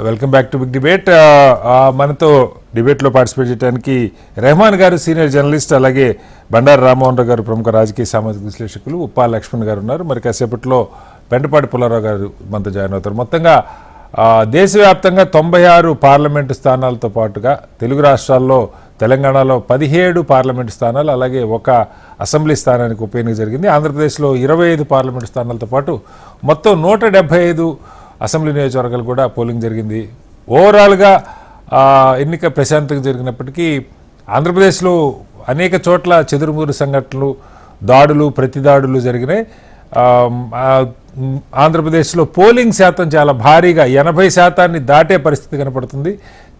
Welcome back to big debate. మనతో డిబేట్లో participate చేయడానికి రెహమాన్ గారు సీనియర్ జర్నలిస్ట్, అలాగే బండారు రామ్మోహన్ రావు గారు ప్రముఖ రాజకీయ సామాజిక విశ్లేషకులు, ఉప్పా లక్ష్మణ్ గారు ఉన్నారు. మరి కాసేపట్లో పెంటపాటి పుల్లారావు గారు మనతో జాయిన్ అవుతారు. మొత్తంగా దేశవ్యాప్తంగా 96 పార్లమెంటు స్థానాలతో పాటుగా తెలుగు రాష్ట్రాల్లో తెలంగాణలో 17 పార్లమెంటు స్థానాలు, అలాగే ఒక అసెంబ్లీ స్థానానికి ఉప ఎన్నిక జరిగింది. ఆంధ్రప్రదేశ్లో 25 పార్లమెంటు స్థానాలతో పాటు మొత్తం 175 అసెంబ్లీ నియోజకవర్గాలు కూడా పోలింగ్ జరిగింది. ఓవరాల్గా ఎన్నిక ప్రశాంతంగా జరిగినప్పటికీ ఆంధ్రప్రదేశ్లో అనేక చోట్ల చెదురుమూరు సంఘటనలు, దాడులు, ప్రతిదాడులు జరిగినాయి. ఆంధ్రప్రదేశ్లో పోలింగ్ శాతం చాలా భారీగా 80% దాటే పరిస్థితి కనపడుతుంది.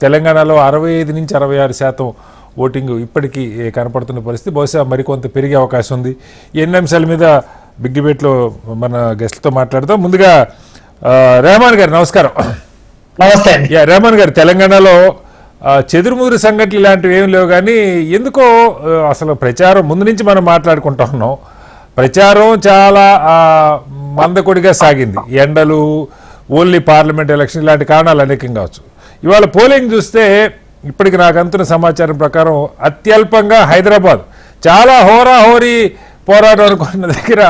తెలంగాణలో 65 నుంచి 66% ఓటింగ్ ఇప్పటికీ కనపడుతున్న పరిస్థితి. బహుశా మరికొంత పెరిగే అవకాశం ఉంది. ఎన్ని అంశాల మీద బిగ్ డిబేట్లో మన గెస్ట్లతో మాట్లాడతాం. ముందుగా రెహమాన్ గారు నమస్కారం. నమస్తే. రెహమాన్ గారు, తెలంగాణలో చెదురుముదురు సంఘటనలు ఇలాంటివి ఏమి లేవు, కానీ ఎందుకో అసలు ప్రచారం ముందు నుంచి మనం మాట్లాడుకుంటా ఉన్నాం. ప్రచారం చాలా మందకొడిగా సాగింది. ఎండలు, ఓన్లీ పార్లమెంట్ ఎలక్షన్, ఇలాంటి కారణాలు అనేకం కావచ్చు. ఇవాళ పోలింగ్ చూస్తే ఇప్పటికి నాకు అందుతున్న సమాచారం ప్రకారం అత్యల్పంగా హైదరాబాద్ చాలా హోరాహోరీ పోరాటం అనుకున్న దగ్గర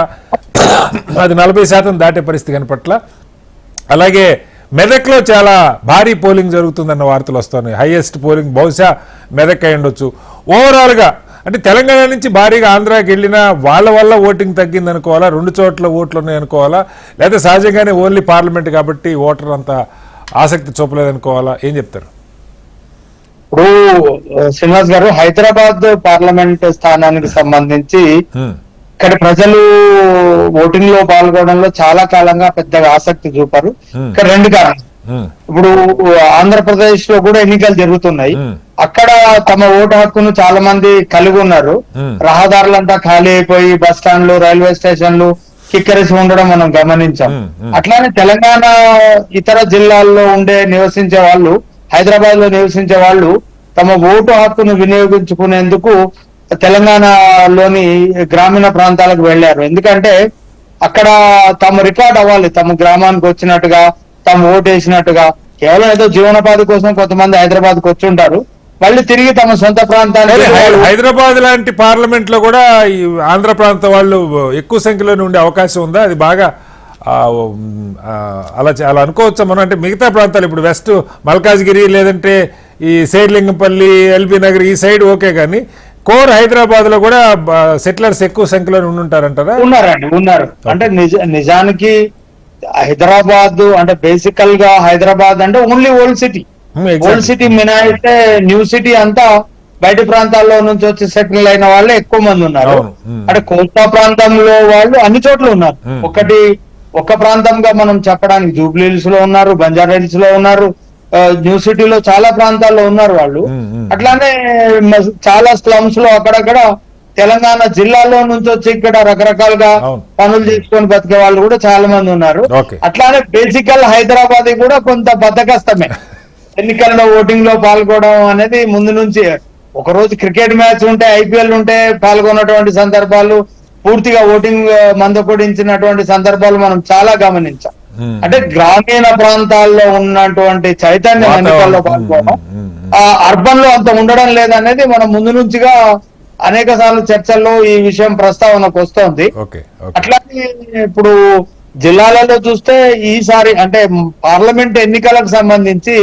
అది 40% దాటే పరిస్థితి కనపట్ల. అలాగే మెదక్లో చాలా భారీ పోలింగ్ జరుగుతుందన్న వార్తలు వస్తున్నాయి. హైయెస్ట్ పోలింగ్ బహుశా మెదక్ అయి ఉండొచ్చు. ఓవరాల్గా అంటే తెలంగాణ నుంచి భారీగా ఆంధ్రాకి వెళ్ళినా వాళ్ళ వల్ల ఓటింగ్ తగ్గింది అనుకోవాలా, 2 చోట్ల ఓట్లు ఉన్నాయి అనుకోవాలా, లేదా సహజంగానే ఓన్లీ పార్లమెంట్ కాబట్టి ఓటర్ అంత ఆసక్తి చూపలేదనుకోవాలా, ఏం చెప్తారు? ఇప్పుడు శ్రీనివాస్ గారు, హైదరాబాద్ పార్లమెంట్ స్థానానికి సంబంధించి ఇక్కడ ప్రజలు ఓటింగ్ లో పాల్గొనడంలో చాలా కాలంగా పెద్దగా ఆసక్తి చూపారు. ఇక్కడ 2 కారణాలు. ఇప్పుడు ఆంధ్రప్రదేశ్ లో కూడా ఎన్నికలు జరుగుతున్నాయి. అక్కడ తమ ఓటు హక్కును చాలా మంది కలిగి ఉన్నారు. రహదారులంతా ఖాళీ అయిపోయి బస్ స్టాండ్లు, రైల్వే స్టేషన్లు కిక్కిరిసి ఉండడం మనం గమనించాం. అట్లానే తెలంగాణ ఇతర జిల్లాల్లో నివసించే వాళ్ళు, హైదరాబాద్ లో నివసించే వాళ్ళు తమ ఓటు హక్కును వినియోగించుకునేందుకు తెలంగాణలోని గ్రామీణ ప్రాంతాలకు వెళ్లారు. ఎందుకంటే అక్కడ తమ రికార్డ్ అవ్వాలి, తమ గ్రామానికి వచ్చినట్టుగా, తమ ఓటు వేసినట్టుగా. కేవలం ఏదో జీవనోపాధి కోసం కొంతమంది హైదరాబాద్కి వచ్చి ఉంటారు, మళ్ళీ తిరిగి తమ సొంత ప్రాంతానికి. హైదరాబాద్ లాంటి పార్లమెంట్ లో కూడా ఈ ఆంధ్ర ప్రాంత వాళ్ళు ఎక్కువ సంఖ్యలోనే ఉండే అవకాశం ఉందా? అది బాగా అలా అనుకోవచ్చా మనం? అంటే మిగతా ప్రాంతాలు ఇప్పుడు వెస్ట్ మల్కాజ్గిరి, లేదంటే ఈ శేర్లింగంపల్లి, ఎల్బీ నగర్ ఈ సైడ్ ఓకే, కానీ కోర్ హైదరాబాద్ లో కూడా సెటిలర్స్ ఎక్కువ సంఖ్యలో ఉండుంటారంటారా? ఉన్నారండి, ఉన్నారు. అంటే నిజానికి హైదరాబాద్ అంటే బేసికల్ గా హైదరాబాద్ అంటే only old city. Old city మినహాయిస్తే న్యూ సిటీ అంతా బయట ప్రాంతాల్లో నుంచి వచ్చి సెటిల్ అయిన వాళ్ళే ఎక్కువ మంది ఉన్నారు. అంటే కోస్తా ప్రాంతంలో వాళ్ళు అన్ని చోట్ల ఉన్నారు. ఒక ప్రాంతంగా మనం చెప్పడానికి జూబ్లీ హిల్స్ లో ఉన్నారు, బంజారా హిల్స్ లో ఉన్నారు, న్యూ సిటీలో చాలా ప్రాంతాల్లో ఉన్నారు వాళ్ళు. అట్లానే చాలా స్లమ్స్ లో అక్కడక్కడ తెలంగాణ జిల్లాలో నుంచి వచ్చి ఇక్కడ రకరకాలుగా పనులు చేసుకొని బతికే వాళ్ళు కూడా చాలా మంది ఉన్నారు. అట్లానే బేసికల్ హైదరాబాద్ కూడా కొంత బద్దకస్తమే. ఎన్నికల్లో ఓటింగ్ లో పాల్గొనడం అనేది ముందు నుంచి, ఒక రోజు క్రికెట్ మ్యాచ్ ఉంటే, ఐపీఎల్ ఉంటే పాల్గొన్నటువంటి సందర్భాలు, పూర్తిగా ఓటింగ్ మందకొడించినటువంటి సందర్భాలు మనం చాలా గమనించాం. అంటే గ్రామీణ ప్రాంతాల్లో ఉన్నటువంటి చైతన్యం ఎన్నికల్లో పాల్గొనడం అర్బన్ లో అంత ఉండడం లేదనేది మనం ముందు నుంచిగా అనేక సార్లు చర్చల్లో ఈ విషయం ప్రస్తావనకు వస్తోంది. అట్లాగే ఇప్పుడు జిల్లాలలో చూస్తే ఈసారి అంటే పార్లమెంట్ ఎన్నికలకు సంబంధించి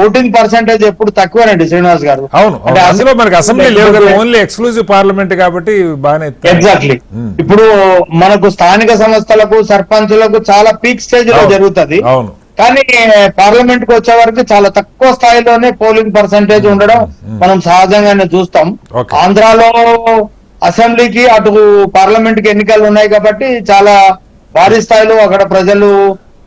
ఓటింగ్ పర్సెంటేజ్ ఎప్పుడు తక్కువేనండి శ్రీనివాస్ గారు. అవును, అందులో మనకి అసెంబ్లీ లేవు కదా, ఓన్లీ ఎక్స్క్లూజివ్ పార్లమెంట్ కాబట్టి బాగానే. ఎగ్జాక్ట్లీ. ఇప్పుడు మనకు స్థానిక సంస్థలకు, సర్పంచులకు చాలా పీక్ స్టేజ్ లో జరుగుతుంది. కానీ పార్లమెంట్ కు వచ్చే వరకు చాలా తక్కువ స్థాయిలోనే పోలింగ్ పర్సెంటేజ్ ఉండడం మనం సహజంగానే చూస్తాం. ఆంధ్రాలో అసెంబ్లీకి, అటు పార్లమెంట్ కి ఎన్నికలు ఉన్నాయి కాబట్టి చాలా భారీ స్థాయిలో అక్కడ ప్రజలు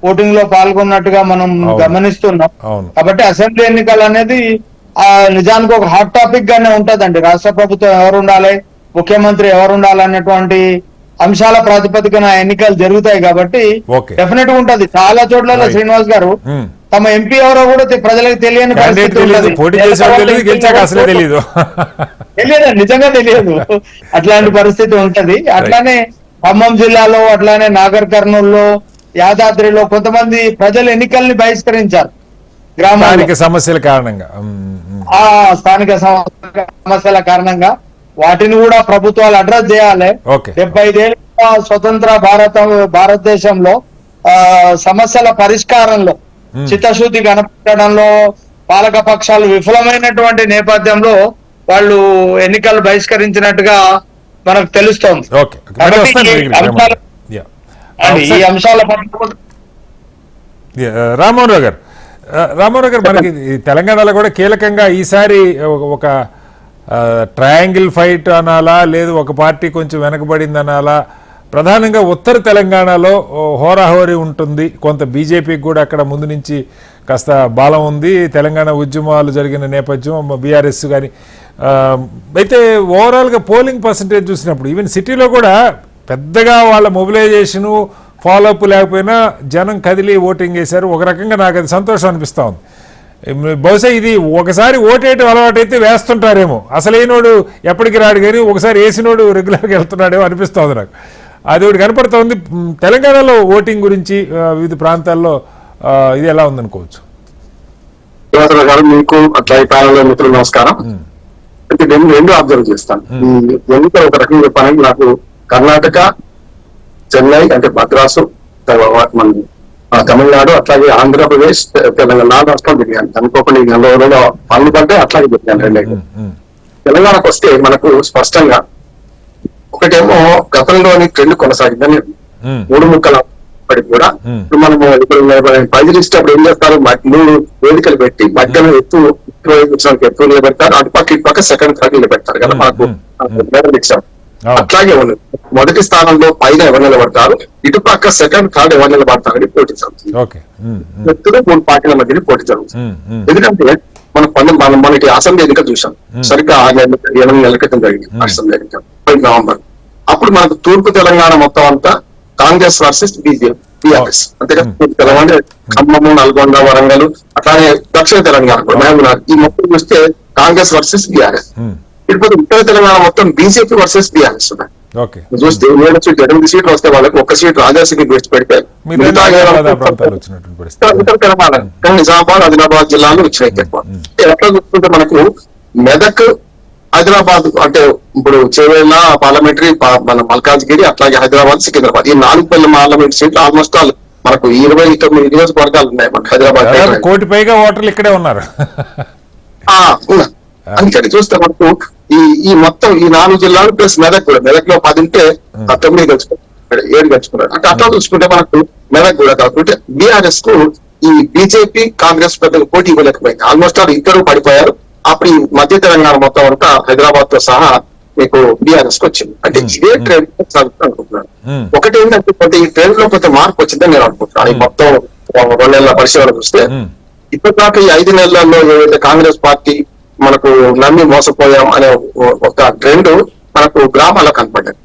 ఓటింగ్ లో పాల్గొన్నట్టుగా మనం గమనిస్తున్నాం. కాబట్టి అసెంబ్లీ ఎన్నికలు అనేది నిజానికి ఒక హాట్ టాపిక్ గానే ఉంటదండి. రాష్ట్ర ప్రభుత్వం ఎవరు ఉండాలి, ముఖ్యమంత్రి ఎవరు ఉండాలి అనేటువంటి అంశాల ప్రాతిపదికన ఎన్నికలు జరుగుతాయి కాబట్టి డెఫినెట్ గా ఉంటది. చాలా చోట్ల శ్రీనివాస్ గారు తమ ఎంపీ ఎవరో కూడా ప్రజలకు తెలియని పరిస్థితి తెలియదు, నిజంగా తెలియదు. అట్లాంటి పరిస్థితి ఉంటది. అట్లానే ఖమ్మం జిల్లాలో, అట్లానే నాగర్ కర్నూల్లో, యాదాద్రిలో కొంతమంది ప్రజలు ఎన్నికల్ని బహిష్కరించారు. గ్రామాల్లో స్థానిక సమస్యల కారణంగా ఆ స్థానిక సమస్యల కారణంగా వాటిని కూడా ప్రభుత్వాలు అడ్రస్ చేయాలి. ఓకే. 75 ఏళ్ళ స్వతంత్ర భారతదేశంలో సమస్యల పరిష్కారంలో చిత్తశుద్ధి కనపడడంలో పాలక పక్షాలు విఫలమైనటువంటి నేపథ్యంలో వాళ్ళు ఎన్నికలు బహిష్కరించినట్టుగా మనకు తెలుస్తోంది. ఓకే. ఈ అంశాల పట్ల రామ్మోహన్ గారు మనకి ఈ తెలంగాణలో కూడా కీలకంగా ఈసారి ఒక ట్రయాంగిల్ ఫైట్ అనాలా, లేదు ఒక పార్టీ కొంచెం వెనకబడింది అనాలా, ప్రధానంగా ఉత్తర తెలంగాణలో హోరాహోరీ ఉంటుంది. కొంత బీజేపీకి కూడా అక్కడ ముందు నుంచి కాస్త బలం ఉంది. తెలంగాణ ఉద్యమాలు జరిగిన నేపథ్యం, బీఆర్ఎస్ కానీ. అయితే ఓవరాల్గా పోలింగ్ పర్సంటేజ్ చూసినప్పుడు ఈవెన్ సిటీలో కూడా పెద్దగా వాళ్ళ మొబిలైజేషను ఫాలోఅప్ లేకపోయినా జనం కదిలి ఓటింగ్ చేశారు. ఒక రకంగా నాకు అది సంతోషం అనిపిస్తూ ఉంది. బహుశా ఇది ఒకసారి ఓటేయటం అలవాటైతే వేస్తుంటారేమో, అసలైనోడు ఎప్పటికి రాడు కానీ ఒకసారి వేసినోడు రెగ్యులర్గా వెళ్తున్నాడేమో అనిపిస్తుంది నాకు. అది ఒకటి కనపడుతోంది. తెలంగాణలో ఓటింగ్ గురించి వివిధ ప్రాంతాల్లో ఇది ఎలా ఉందనుకోవచ్చు? మీకు అట్లా మిత్రులు నమస్కారం. అంటే నేను రెండు అబ్జర్వ్ చేస్తాను. ఎన్నిక ఒక రకంగా చెప్పాలంటే నాకు కర్ణాటక, చెన్నై అంటే మద్రాసు, మన తమిళనాడు, అట్లాగే ఆంధ్రప్రదేశ్, తెలంగాణ 4 రాష్ట్రాలు తిరిగాను. అనుకోకుండా పనులు పడ్డే అట్లాగే తిరిగాను. రెండైతే తెలంగాణకు వస్తే మనకు స్పష్టంగా ఒకటేమో గతంలోని ట్రెండ్ కొనసాగిందని 3 ముక్కల కూడా ఇప్పుడు మనము ఇప్పుడు ప్రజలు ఇష్టప్పుడు ఏం చేస్తారు, 3 వేదికలు పెట్టి మధ్యలో ఎత్తు నిలబెడతారు, అటుపక్క ఇటుపక్క సెకండ్ థర్డ్ నిలబెడతారు కదా మనకు ఇచ్చాం. అట్లాగే ఉంది. మొదటి స్థానంలో పైన ఎవరు నిలబడతారు, ఇటుపక్క సెకండ్ థర్డ్ ఎవరు నిలబడతారని పోటీ జరుగుతుంది. 3 పార్టీల మధ్య పోటీ జరుగుతుంది. ఎందుకంటే మనం మనకి అసెంబ్లీ ఎన్నిక చూసాం, సరిగ్గా 8 నెలల క్రితం జరిగింది అసెంబ్లీ ఎన్నిక, నవంబర్. అప్పుడు మనకు తూర్పు తెలంగాణ మొత్తం అంతా కాంగ్రెస్ వర్సెస్ బీఆర్ఎస్. అంతేకాదు తెలంగాణ ఖమ్మము, నల్గొండ, వరంగల్, అట్లానే దక్షిణ తెలంగాణ మహబూబ్నగర్, ఈ మొత్తం చూస్తే కాంగ్రెస్ వర్సెస్ బీఆర్ఎస్. ఇప్పుడు ఉత్తర తెలంగాణ మొత్తం బీజేపీ వర్సెస్ బీఆర్ఎస్ ఉన్నాయి. చూస్తే 8 సీట్లు వస్తే వాళ్ళకి 1 సీట్ రాజాసింగ్ వేసి పెడితే ఉత్తర తెలంగాణ నిజామాబాద్, ఆదిలాబాద్ జిల్లాలో వచ్చినాయి ఎక్కువ. ఎట్లా చూసుకుంటే మనకు మెదక్, హైదరాబాద్ అంటే ఇప్పుడు చేవేళ్ళ పార్లమెంటరీ, మన మల్కాజ్గిరి, అట్లాగే హైదరాబాద్, సికింద్రాబాద్, ఈ 4 పార్లమెంట్ సీట్లు ఆల్మోస్ట్ ఆల్ మనకు 29 నియోజకవర్గాలు ఉన్నాయి మనకు హైదరాబాద్. 1 కోటి పైగా ఓటర్లు ఇక్కడే ఉన్నారు. అందుకని చూస్తే మనకు ఈ మొత్తం ఈ 4 జిల్లాలు ప్లస్ మెదక్ కూడా, మెదక్ లో 10 ఉంటే 9 గెలుచుకున్నారు, 7 గెలుచుకున్నారు. అంటే అట్లా చూసుకుంటే మనకు మెదక్ కూడా కాకుంటే బీఆర్ఎస్ కు ఈ బీజేపీ కాంగ్రెస్ పెద్దగా పోటీ ఇవ్వలేకపోయింది. ఆల్మోస్ట్ ఆల్ ఇద్దరు పడిపోయారు. అప్పుడు ఈ మధ్య తెలంగాణ మొత్తం అంతా హైదరాబాద్ తో సహా మీకు బీఆర్ఎస్ కు వచ్చింది. అంటే ఇదే ట్రెండ్ సాగుతుంది అనుకుంటున్నాను. ఒకటి ఏంటంటే కొంత ఈ ట్రెండ్ లో కొంత మార్పు వచ్చిందని నేను అనుకుంటున్నాను. ఈ మొత్తం 2 నెలల పరిశీలన చూస్తే ఇప్పటిదాకా ఈ 5 నెలల్లో ఏదైతే కాంగ్రెస్ పార్టీ మనకు నమ్మి మోసపోయాం అనే ఒక ట్రెండ్ మనకు గ్రామాల్లో కనపడ్డది.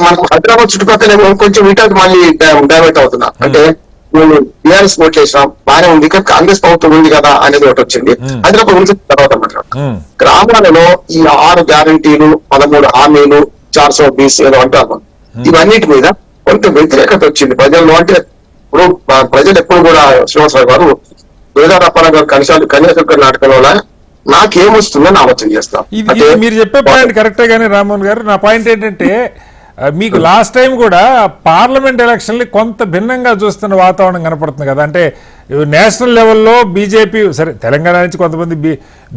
మనకు హైదరాబాద్ చుట్టుపక్కల కొంచెం ఇటాకి మళ్ళీ డైవర్ట్ అవుతున్నా. అంటే మేము బీఆర్ఎస్ ఓట్ చేసాం, బాగానే ఉంది, కానీ కాంగ్రెస్ ప్రభుత్వం ఉంది కదా అనేది ఒకటి వచ్చింది. హైదరాబాద్ గురించి తర్వాత మాట్లాడతాం. గ్రామాలలో ఈ 6 గ్యారంటీలు, 13 హామీలు, 420 ఏదో అంటారు, ఇవన్నిటి మీద కొంత వ్యతిరేకత వచ్చింది ప్రజల్లో. అంటే ఇప్పుడు ప్రజలు ఎప్పుడు కూడా శ్రీనివాసరావు గారు వేదారప్పన్న గారు కన్యాశంకర్ నాటకంలో నాకేమొస్తుందని ఆలోచన చేస్తాం. మీరు చెప్పే పాయింట్ కరెక్టే కానీ రామ్మోహన్ గారు, నా పాయింట్ ఏంటంటే మీకు లాస్ట్ టైం కూడా పార్లమెంట్ ఎలక్షన్లు కొంత భిన్నంగా చూస్తున్న వాతావరణం కనపడుతుంది కదా. అంటే నేషనల్ లెవెల్లో బీజేపీ, సరే తెలంగాణ నుంచి కొంతమంది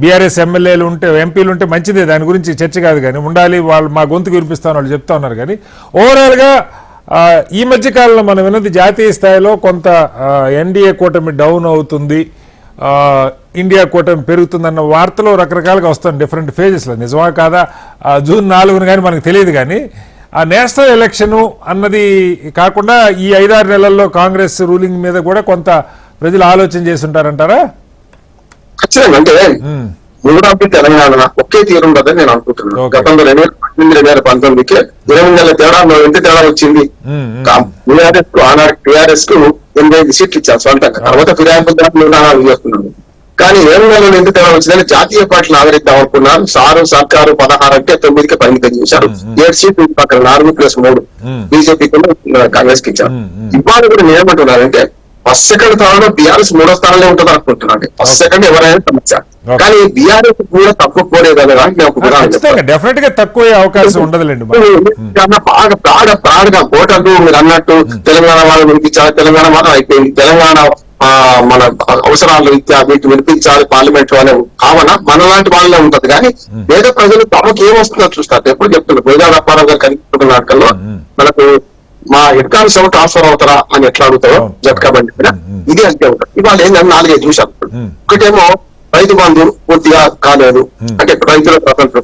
బీఆర్ఎస్ ఎమ్మెల్యేలు ఉంటే, ఎంపీలు ఉంటే మంచిదే, దాని గురించి చర్చ కాదు, కానీ ఉండాలి, వాళ్ళు మా గొంతుకు వినిపిస్తామని వాళ్ళు చెప్తా ఉన్నారు. కానీ ఓవరాల్గా ఈ మధ్యకాలంలో మనం విన్నది జాతీయ స్థాయిలో కొంత ఎన్డీఏ కూటమి డౌన్ అవుతుంది, ఇండియా కూటమి పెరుగుతుందన్న వార్తలు రకరకాలుగా వస్తాయి డిఫరెంట్ ఫేజెస్లో. నిజమా కాదా జూన్ 4న కానీ మనకు తెలియదు. కానీ ఆ నేషనల్ ఎలక్షన్ అన్నది కాకుండా ఈ 5-6 నెలల్లో కాంగ్రెస్ రూలింగ్ మీద కూడా కొంత ప్రజలు ఆలోచన చేసి ఉంటారంటారా? ఖచ్చితంగా. అంటే మూడాపి తెలంగాణ ఒకే తీరు ఉండదని నేను అనుకుంటున్నాను. గతంలో 2018-2019కి 20 నెలల తేడాలో ఎంత తేడా వచ్చింది. ఆనాడు టీఆర్ఎస్ కు 85 సీట్లు ఇచ్చారు సొంతంగా, తర్వాత ఫిరాయింపు చేస్తున్నాను. కానీ 7 నెలలు ఎంత తేడా వచ్చిందని జాతీయ పార్టీలు ఆదరిద్దాం అనుకున్నారు. సర్కారు 16 అంటే 9కి పరిమితం చేశారు. 7 సీట్లు పక్కన 4+3 బీజేపీ కాంగ్రెస్ కి ఇచ్చారు. ఇవాళ కూడా నేనేమంటున్నానంటే ఫస్ట్ సెకండ్ స్థానంలో బీఆర్ఎస్ 3వ స్థానంలో ఉంటుంది అనుకుంటున్నాను. ఫస్ట్ సెకండ్ ఎవరైనా సమస్య, కానీ బీఆర్ఎస్ కూడా తక్కువలేదు కదా అని నేను ఒక ఉదాహరణ చెప్తాను. డెఫినెట్ గా తక్కువ అవకాశం ఉండదులేండి. బాగా ఓటర్లు మీరు అన్నట్టు తెలంగాణ వాళ్ళు వినిపించాలి, తెలంగాణ మాత్రం అయిపోయింది, తెలంగాణ మన అవసరాల రీత్యా వీటిని వినిపించాలి పార్లమెంట్ అనే భావన మనలాంటి వాళ్ళలో ఉంటది. కానీ పేద ప్రజలు తమకు ఏమొస్తుందో చూస్తారు. ఎప్పుడు చెప్తున్నారు బోయిదా అప్పారావు గారు కనిపిస్తున్న నాటకంలో మనకు మా ఎలక్ట్రానిక్ సేవ ట్రాన్స్ఫర్ అవుతారా అని ఎట్లా అడుగుతారో జట్కా బండి మీద ఇది అంతే ఉంటుంది. ఇవాళ ఏంటంటే 4-5 చూశాను. ఒకటేమో రైతు బంధు పూర్తిగా కాలేదు, అంటే రైతుల స్వతంత్రం.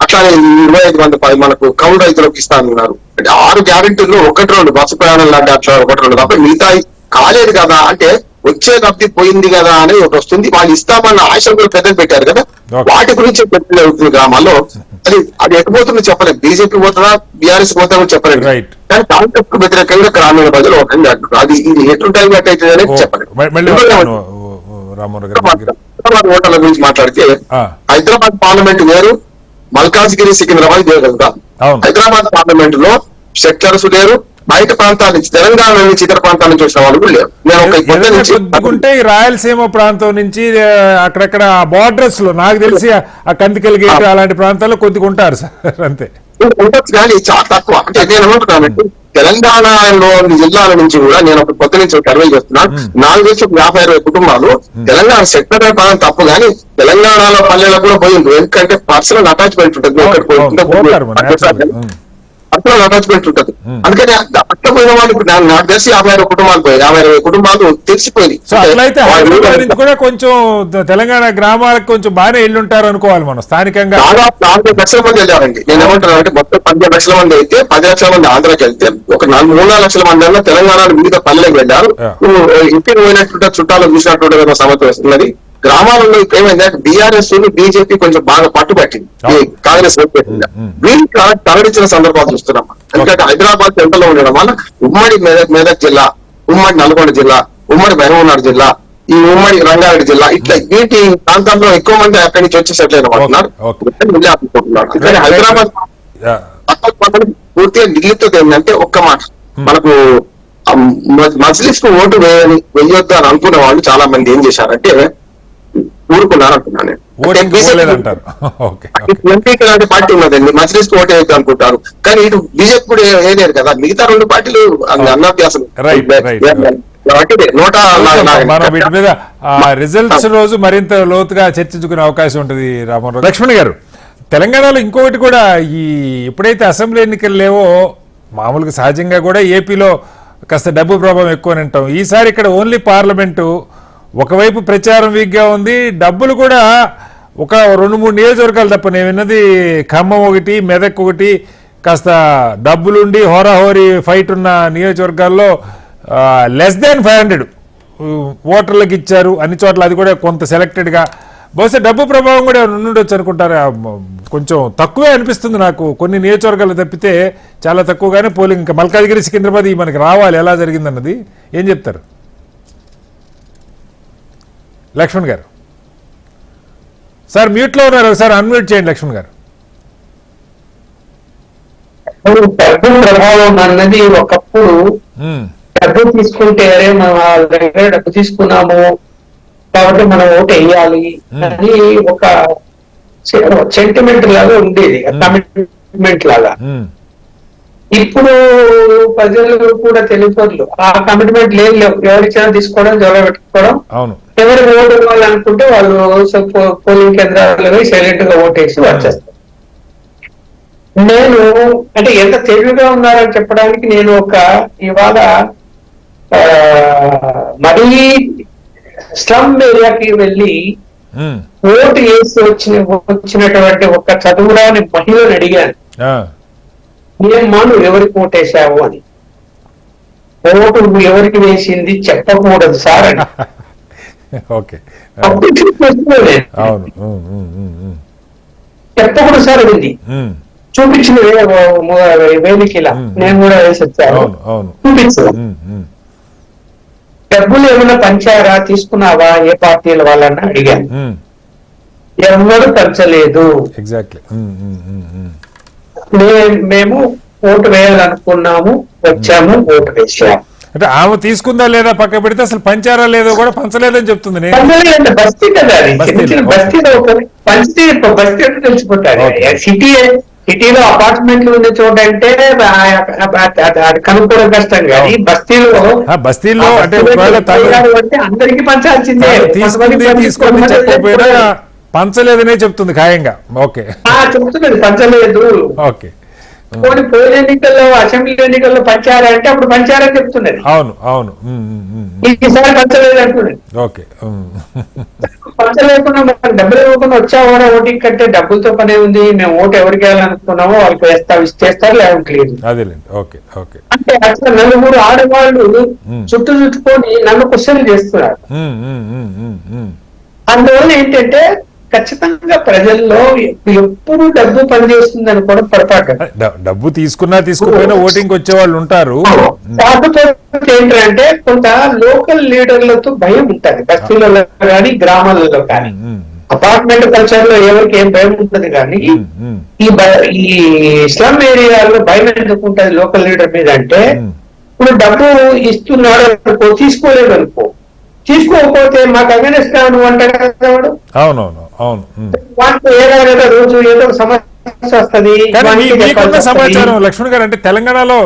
అట్లానే 25 మంది మనకు కౌలు రైతులకు ఇస్తానన్నారు. అంటే 6 గ్యారెంటీల్లో 1-2 బస్సు ప్రయాణం లాంటి అట్లా 1-2 తప్ప మిగతా కాలేదు కదా. అంటే వచ్చే లబ్ధి పోయింది కదా అని ఒకటి వస్తుంది. వాళ్ళు ఇస్తామన్న ఆశలు కూడా పెద్దలు పెట్టారు కదా, వాటి గురించి పెద్దలు అవుతుంది గ్రామాల్లో. అది ఎటుపోతుందో చెప్పలేదు. బీజేపీ పోతుందా బీఆర్ఎస్ పోతా కూడా చెప్పలేదు. కానీ కాంగ్రెస్ కు వ్యతిరేకంగా గ్రామీణ ప్రజలు ఒకటి అంటున్నారు. అది ఇది ఎటు టైం అట్టయితే అనేది చెప్పలేదు. ఓటర్ల గురించి మాట్లాడితే హైదరాబాద్ పార్లమెంట్ వేరు, మల్కాజ్గిరి సికింద్రాబాద్ వేరు. హైదరాబాద్ పార్లమెంట్ లో సెక్టర్స్ లేరు, బయట ప్రాంతాల నుంచి తెలంగాణ నుంచి ఇతర ప్రాంతాల నుంచి వచ్చిన వాళ్ళు కూడా లేరు. నేను ఈ రాయలసీమ ప్రాంతం నుంచి అక్కడక్కడ బార్డర్స్ లో నాకు తెలిసి ఆ కందికల్ గేట్ అలాంటి ప్రాంతాల్లో కొద్దిగా ఉంటారు సార్, అంతే ఉండొచ్చు. కానీ చాలా తక్కువ. అంటే నేను ఏమంటున్నానంటే తెలంగాణలో జిల్లాల నుంచి కూడా నేను ఒక కొత్త నుంచి ఒక సర్వే చేస్తున్నాను. 450 కుటుంబాలు తెలంగాణ సెక్టర్ పదం తప్పు, కానీ తెలంగాణలో పల్లెలకు కూడా పోయింది. ఎందుకంటే పర్సనల్ అటాచ్మెంట్ ఉంటుంది, పర్సనల్ అటాచ్మెంట్ ఉంటుంది. అందుకని అట్లా పోయిన వాళ్ళు నాకు తెలిసి 50 కుటుంబాలు పోయాయి, 50 కుటుంబాలు తెలిసిపోయింది. కూడా కొంచెం తెలంగాణ గ్రామాలకు కొంచెం బాగానే ఇళ్ళుంటారు అనుకోవాలి మనం స్థానికంగా. దాదాపు 4 లక్షల మంది వెళ్ళారండి. నేను ఏమంటున్నాను అంటే మొత్తం 15 లక్షల మంది అయితే 10 లక్షల మంది ఆంధ్రాకి వెళ్తే ఒక 3-4 లక్షల మంది అన్న తెలంగాణ వివిధ పల్లెలకు వెళ్ళారు. ఇంటికి పోయినట్టుంటే చుట్టాలు చూసినట్టు సమస్య వస్తున్నది. గ్రామాలలో ఏమైందంటే బీఆర్ఎస్ బీజేపీ కొంచెం బాగా పట్టుబట్టింది, కాంగ్రెస్ వీళ్ళు తరలించిన సందర్భాలు చూస్తున్నాం. ఎందుకంటే హైదరాబాద్ సెంటర్ లో ఉండడం వల్ల ఉమ్మడి మెదక్ జిల్లా, ఉమ్మడి నల్గొండ జిల్లా, ఉమ్మడి మహబూబ్నగర్ జిల్లా, ఈ ఉమ్మడి రంగారెడ్డి జిల్లా, ఇట్లా వీటి ప్రాంతాల్లో ఎక్కువ మంది అక్కడి నుంచి వచ్చి సెటిల్ అయిన పడుతున్నారు. హైదరాబాద్ పూర్తిగా ఢిల్లీతో ఏంటంటే ఒక్క మాట, మనకు మజ్లిస్ కు ఓటు వేయొద్దు అని అనుకున్న వాళ్ళు చాలా మంది ఏం చేశారంటే ఊరుకున్నారు అంటున్నాను. ఎంపీకి లాంటి పార్టీ ఉన్నదండి, మజ్లిస్ కు ఓటు వేయొద్దు అనుకుంటారు. కానీ ఇటు బీజేపీ కూడా వేయలేరు కదా, మిగతా 2 పార్టీలు అన్నాభ్యాసం. మనం వీటి మీద రిజల్ట్స్ రోజు మరింత లోతుగా చర్చించుకునే అవకాశం ఉంటుంది. రామారావు లక్ష్మణ్ గారు, తెలంగాణలో ఇంకొకటి కూడా, ఈ ఎప్పుడైతే అసెంబ్లీ ఎన్నికలు లేవో మామూలుగా సహజంగా కూడా ఏపీలో కాస్త డబ్బు ప్రభావం ఎక్కువ అంటాం. ఈసారి ఇక్కడ ఓన్లీ పార్లమెంటు, ఒకవైపు ప్రచారం వీక్గా ఉంది, డబ్బులు కూడా ఒక 2-3 నియోజకవర్గాలు తప్ప నేను విన్నది ఖమ్మం ఒకటి, మెదక్ ఒకటి, కాస్త డబ్బులుండి హోరాహోరీ ఫైట్ ఉన్న నియోజకవర్గాల్లో లెస్ దాన్ 500 ఓటర్లకు ఇచ్చారు అన్ని చోట్ల. అది కూడా కొంత సెలెక్టెడ్గా. బహుశా డబ్బు ప్రభావం కూడా ఉండొచ్చు అనుకుంటారు. కొంచెం తక్కువే అనిపిస్తుంది నాకు, కొన్ని నియోజకవర్గాలు తప్పితే చాలా తక్కువగానే పోలింగ్. ఇంకా మల్కాజ్గిరి సికింద్రాబాద్ మనకి రావాలి, ఎలా జరిగిందన్నది ఏం చెప్తారు లక్ష్మణ్ గారు? సార్ మ్యూట్లో ఉన్నారు, ఒకసారి అన్మ్యూట్ చేయండి లక్ష్మణ్ గారు. డబ్బు ప్రభావం అన్నది ఒకప్పుడు డబ్బు తీసుకుంటే మనం వాళ్ళ దగ్గర డబ్బు తీసుకున్నాము కాబట్టి మనం ఓటు వేయాలి అని ఒక సెంటిమెంట్ లాగా ఉండేది, కమిట్మెంట్ లాగా. ఇప్పుడు ప్రజలు కూడా తెలియదు, ఆ కమిట్మెంట్ లేదు. ఎవరిచ్చినా తీసుకోవడం, జోలో పెట్టుకోవడం, ఎవరు ఓటు ఇవ్వాలనుకుంటే వాళ్ళు పోలింగ్ కేంద్రాలలో సైలెంట్ గా ఓటేసి వచ్చేస్తారు. నేను అంటే ఎంత తెలివిగా ఉన్నారని చెప్పడానికి నేను ఇవాళ మరీ స్లమ్ ఏరియాకి వెళ్ళి ఓటు వేసి వచ్చినటువంటి ఒక చదువురాని మహిళను అడిగాను, ఏమ్మా నువ్వు ఎవరికి ఓటేసావు అని. ఓటు ఎవరికి వేసింది చెప్పకూడదు సార్ అని. చెప్పకూడదు సార్ అయింది. చూపించిన వేలికి ఇలా నేను కూడా వేసి వచ్చాను, చూపించు. డబ్బులు ఏమైనా పంచారా, తీసుకున్నావా, ఏ పార్టీల వాళ్ళని అడిగాను. ఎవరు పంచలేదు. మేము ఓటు వేయాలనుకున్నాము, వచ్చాము, ఓటు వేసాము. అంటే ఆమె తీసుకుందా లేదా పక్క పెడితే అసలు పంచారా లేదో కూడా పంచలేదని చెప్తుంది నేను. పంచలేదండి, బస్తీ కదా అది, చిన్న చిన్న బస్తీలో పంచితే బస్తీ అంటే తెలిసిపోతారు. సిటీలో అపార్ట్మెంట్లు ఉన్న చోట అంటే అది కనుక్కోవడం కష్టం, కానీ బస్తీలో అంటే అందరికి పంచాల్సిందే. తీసుకొని చెప్పకపోయినా పంచలేదనే చెప్తుంది ఖాయంగా. ఓకే, చెప్తున్నది పంచలేదు. ఓకే, పోయిన ఎన్నికల్లో అసెంబ్లీ ఎన్నికల్లో పంచారంటే అప్పుడు పంచారని చెప్తున్నది. అవును అవును, ఈసారి పంచలేదు అంటున్నది. ఓకే, పంచలేకుండా డబ్బులు ఇవ్వకుండా వచ్చావా ఓటింగ్ కంటే డబ్బులతో పనే ఉంది, మేము ఓటు ఎవరికి వేయాలనుకున్నామో వాళ్ళకి చేస్తారు లేవట్లేదు. అదేలేండి. ఓకే ఓకే, అంటే అసలు నలుగురు ఆడవాళ్ళు చుట్టుకొని నన్ను క్వశ్చన్ చేస్తున్నారు. అందువల్ల ఏంటంటే ఖచ్చితంగా ప్రజల్లో ఎప్పుడు డబ్బు పనిచేస్తుంది అనుకోవడం పొరపాటు. డబ్బు తీసుకున్నా తీసుకోపోయినా ఓటింగ్ వచ్చే వాళ్ళు ఉంటారు. కాకపోతే ఏంటంటే కొంత లోకల్ లీడర్లతో భయం ఉంటుంది బస్తీలలో కానీ గ్రామాలలో కానీ. అపార్ట్మెంట్ కల్చర్ లో ఎవరికి ఏం భయం ఉంటుంది, కానీ ఈ స్లమ్ ఏరియాలో భయం ఎందుకు ఉంటుంది లోకల్ లీడర్ మీద అంటే, ఇప్పుడు డబ్బు ఇస్తున్నాడు అనుకో, తీసుకోలేదు అనుకో, తీసుకోకపోతే మాకు అగెనెస్ట్ నువ్వు అంటాడు కదా వాడు. అవునవును అవును, వాటితో ఏదో రోజు ఏదో సమస్య వస్తుంది. సమాచారం లక్ష్మణ్ గారు, అంటే తెలంగాణలో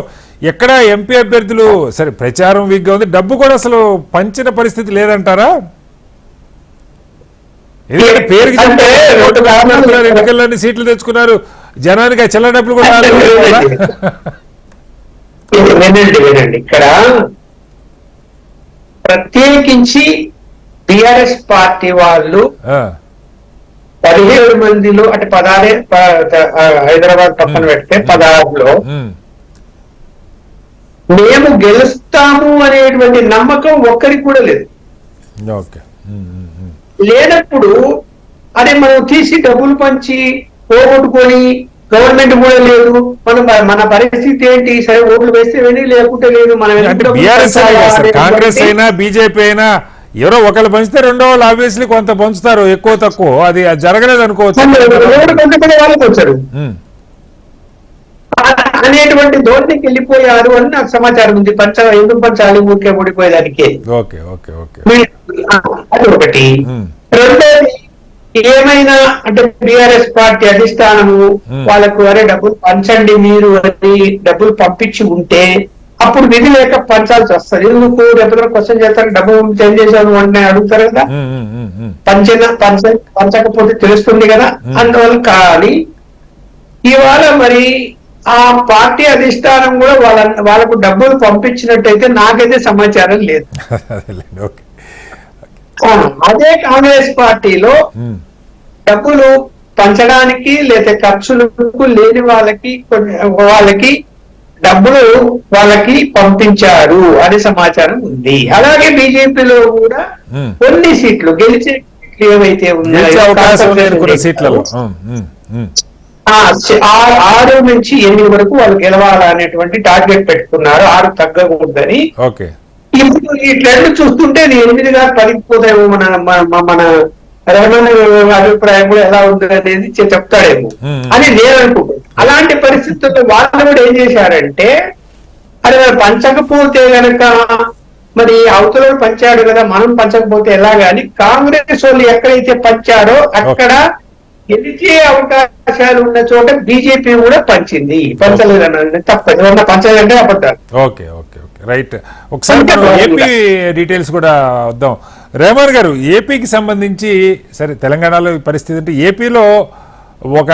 ఎక్కడ ఎంపీ అభ్యర్థులు సరే ప్రచారం వీక్గా ఉంది, డబ్బు కూడా అసలు పంచిన పరిస్థితి లేదంటారా? ఎందుకంటే పేరుకి ఎన్నికల్లోని సీట్లు తెచ్చుకున్నారు, జనానికి ఆ చిల్లర డబ్బులు కూడా వినండి. ఇక్కడ ప్రత్యేకించి టిఆర్ఎస్ పార్టీ వాళ్ళు 17 మందిలో అంటే 16 హైదరాబాద్ పక్కన పెడితే 16లో మేము గెలుస్తాము అనేటువంటి నమ్మకం ఒక్కరికి కూడా లేదు. లేనప్పుడు అదే మనం తీసి డబ్బులు పంచి పోగొట్టుకొని గవర్నమెంట్ కూడా లేదు, మన పరిస్థితి ఏంటి, సరే ఓట్లు వేస్తే వెళ్ళి లేకుంటే లేదు. మనం కాంగ్రెస్ అయినా బీజేపీ అయినా ఎవరో ఒకళ్ళు పంచితే రెండో వాళ్ళు ఆబ్వియస్లీ కొంత పంచుతారు, ఎక్కువ తక్కువ, అది జరగలేదు అనుకోవచ్చు అనేటువంటి ధోరణికి వెళ్ళిపోయారు అని నాకు సమాచారం ఉంది. ఎందుకు పంచాలి ఊరికే ఓడిపోయేదానికి. ఓకే ఓకే ఓకే, అది ఒకటి. రెండోది, ఏమైనా అంటే టిఆర్ఎస్ పార్టీ అధిష్టానము వాళ్ళకు అరే డబ్బులు పంచండి మీరు అని డబ్బులు పంపించి ఉంటే అప్పుడు విధి లేక పంచాల్సి వస్తుంది. ఎందుకు ఎప్పుడైనా క్వశ్చన్ చేస్తారు, డబ్బు చేంజ్ చేశాను అంటే అడుగుతారు కదా, పంచకపోతే తెలుస్తుంది కదా అందువల్ల. కానీ ఇవాళ మరి ఆ పార్టీ అధిష్టానం కూడా వాళ్ళకు డబ్బులు పంపించినట్టయితే నాకైతే సమాచారం లేదు. అదే కాంగ్రెస్ పార్టీలో డబ్బులు పంచడానికి లేదా ఖర్చులకు లేని వాళ్ళకి డబ్బులు వాళ్ళకి పంపించారు అనే సమాచారం ఉంది. అలాగే బీజేపీలో కూడా కొన్ని సీట్లు గెలిచే ఏవైతే ఉన్నాయో 6 నుంచి 8 వరకు వాళ్ళు గెలవాలనేటువంటి టార్గెట్ పెట్టుకున్నారు, 6 తగ్గకూడదని. ఇప్పుడు ఈ ట్రెండ్ చూస్తుంటే 8గా 10కి పోతాయేమో మన రమణ అభిప్రాయం కూడా ఎలా ఉంది అనేది చెప్తాడేమో అని నేను అనుకుంటున్నాను. అలాంటి పరిస్థితుల్లో వాళ్ళు కూడా ఏం చేశారంటే, అరే పంచకపోతే గనక మరి అవతల పంచాడు కదా మనం పంచకపోతే ఎలాగా అని కాంగ్రెస్ వాళ్ళు ఎక్కడైతే పంచారో అక్కడ గెలిచే అవకాశాలు ఉన్న చోట బీజేపీ కూడా పంచింది. పంచలేదన్న తప్పదు, ఏమన్నా పంచలేదంటే అబద్ధాలు. Okay okay okay, right. ఒకసారి మనం ఏపీ డీటెయిల్స్ కూడా వద్దాం. రెహమాన్ గారు, ఏపీకి సంబంధించి సరే తెలంగాణలో ఈ పరిస్థితి అంటే ఏపీలో ఒక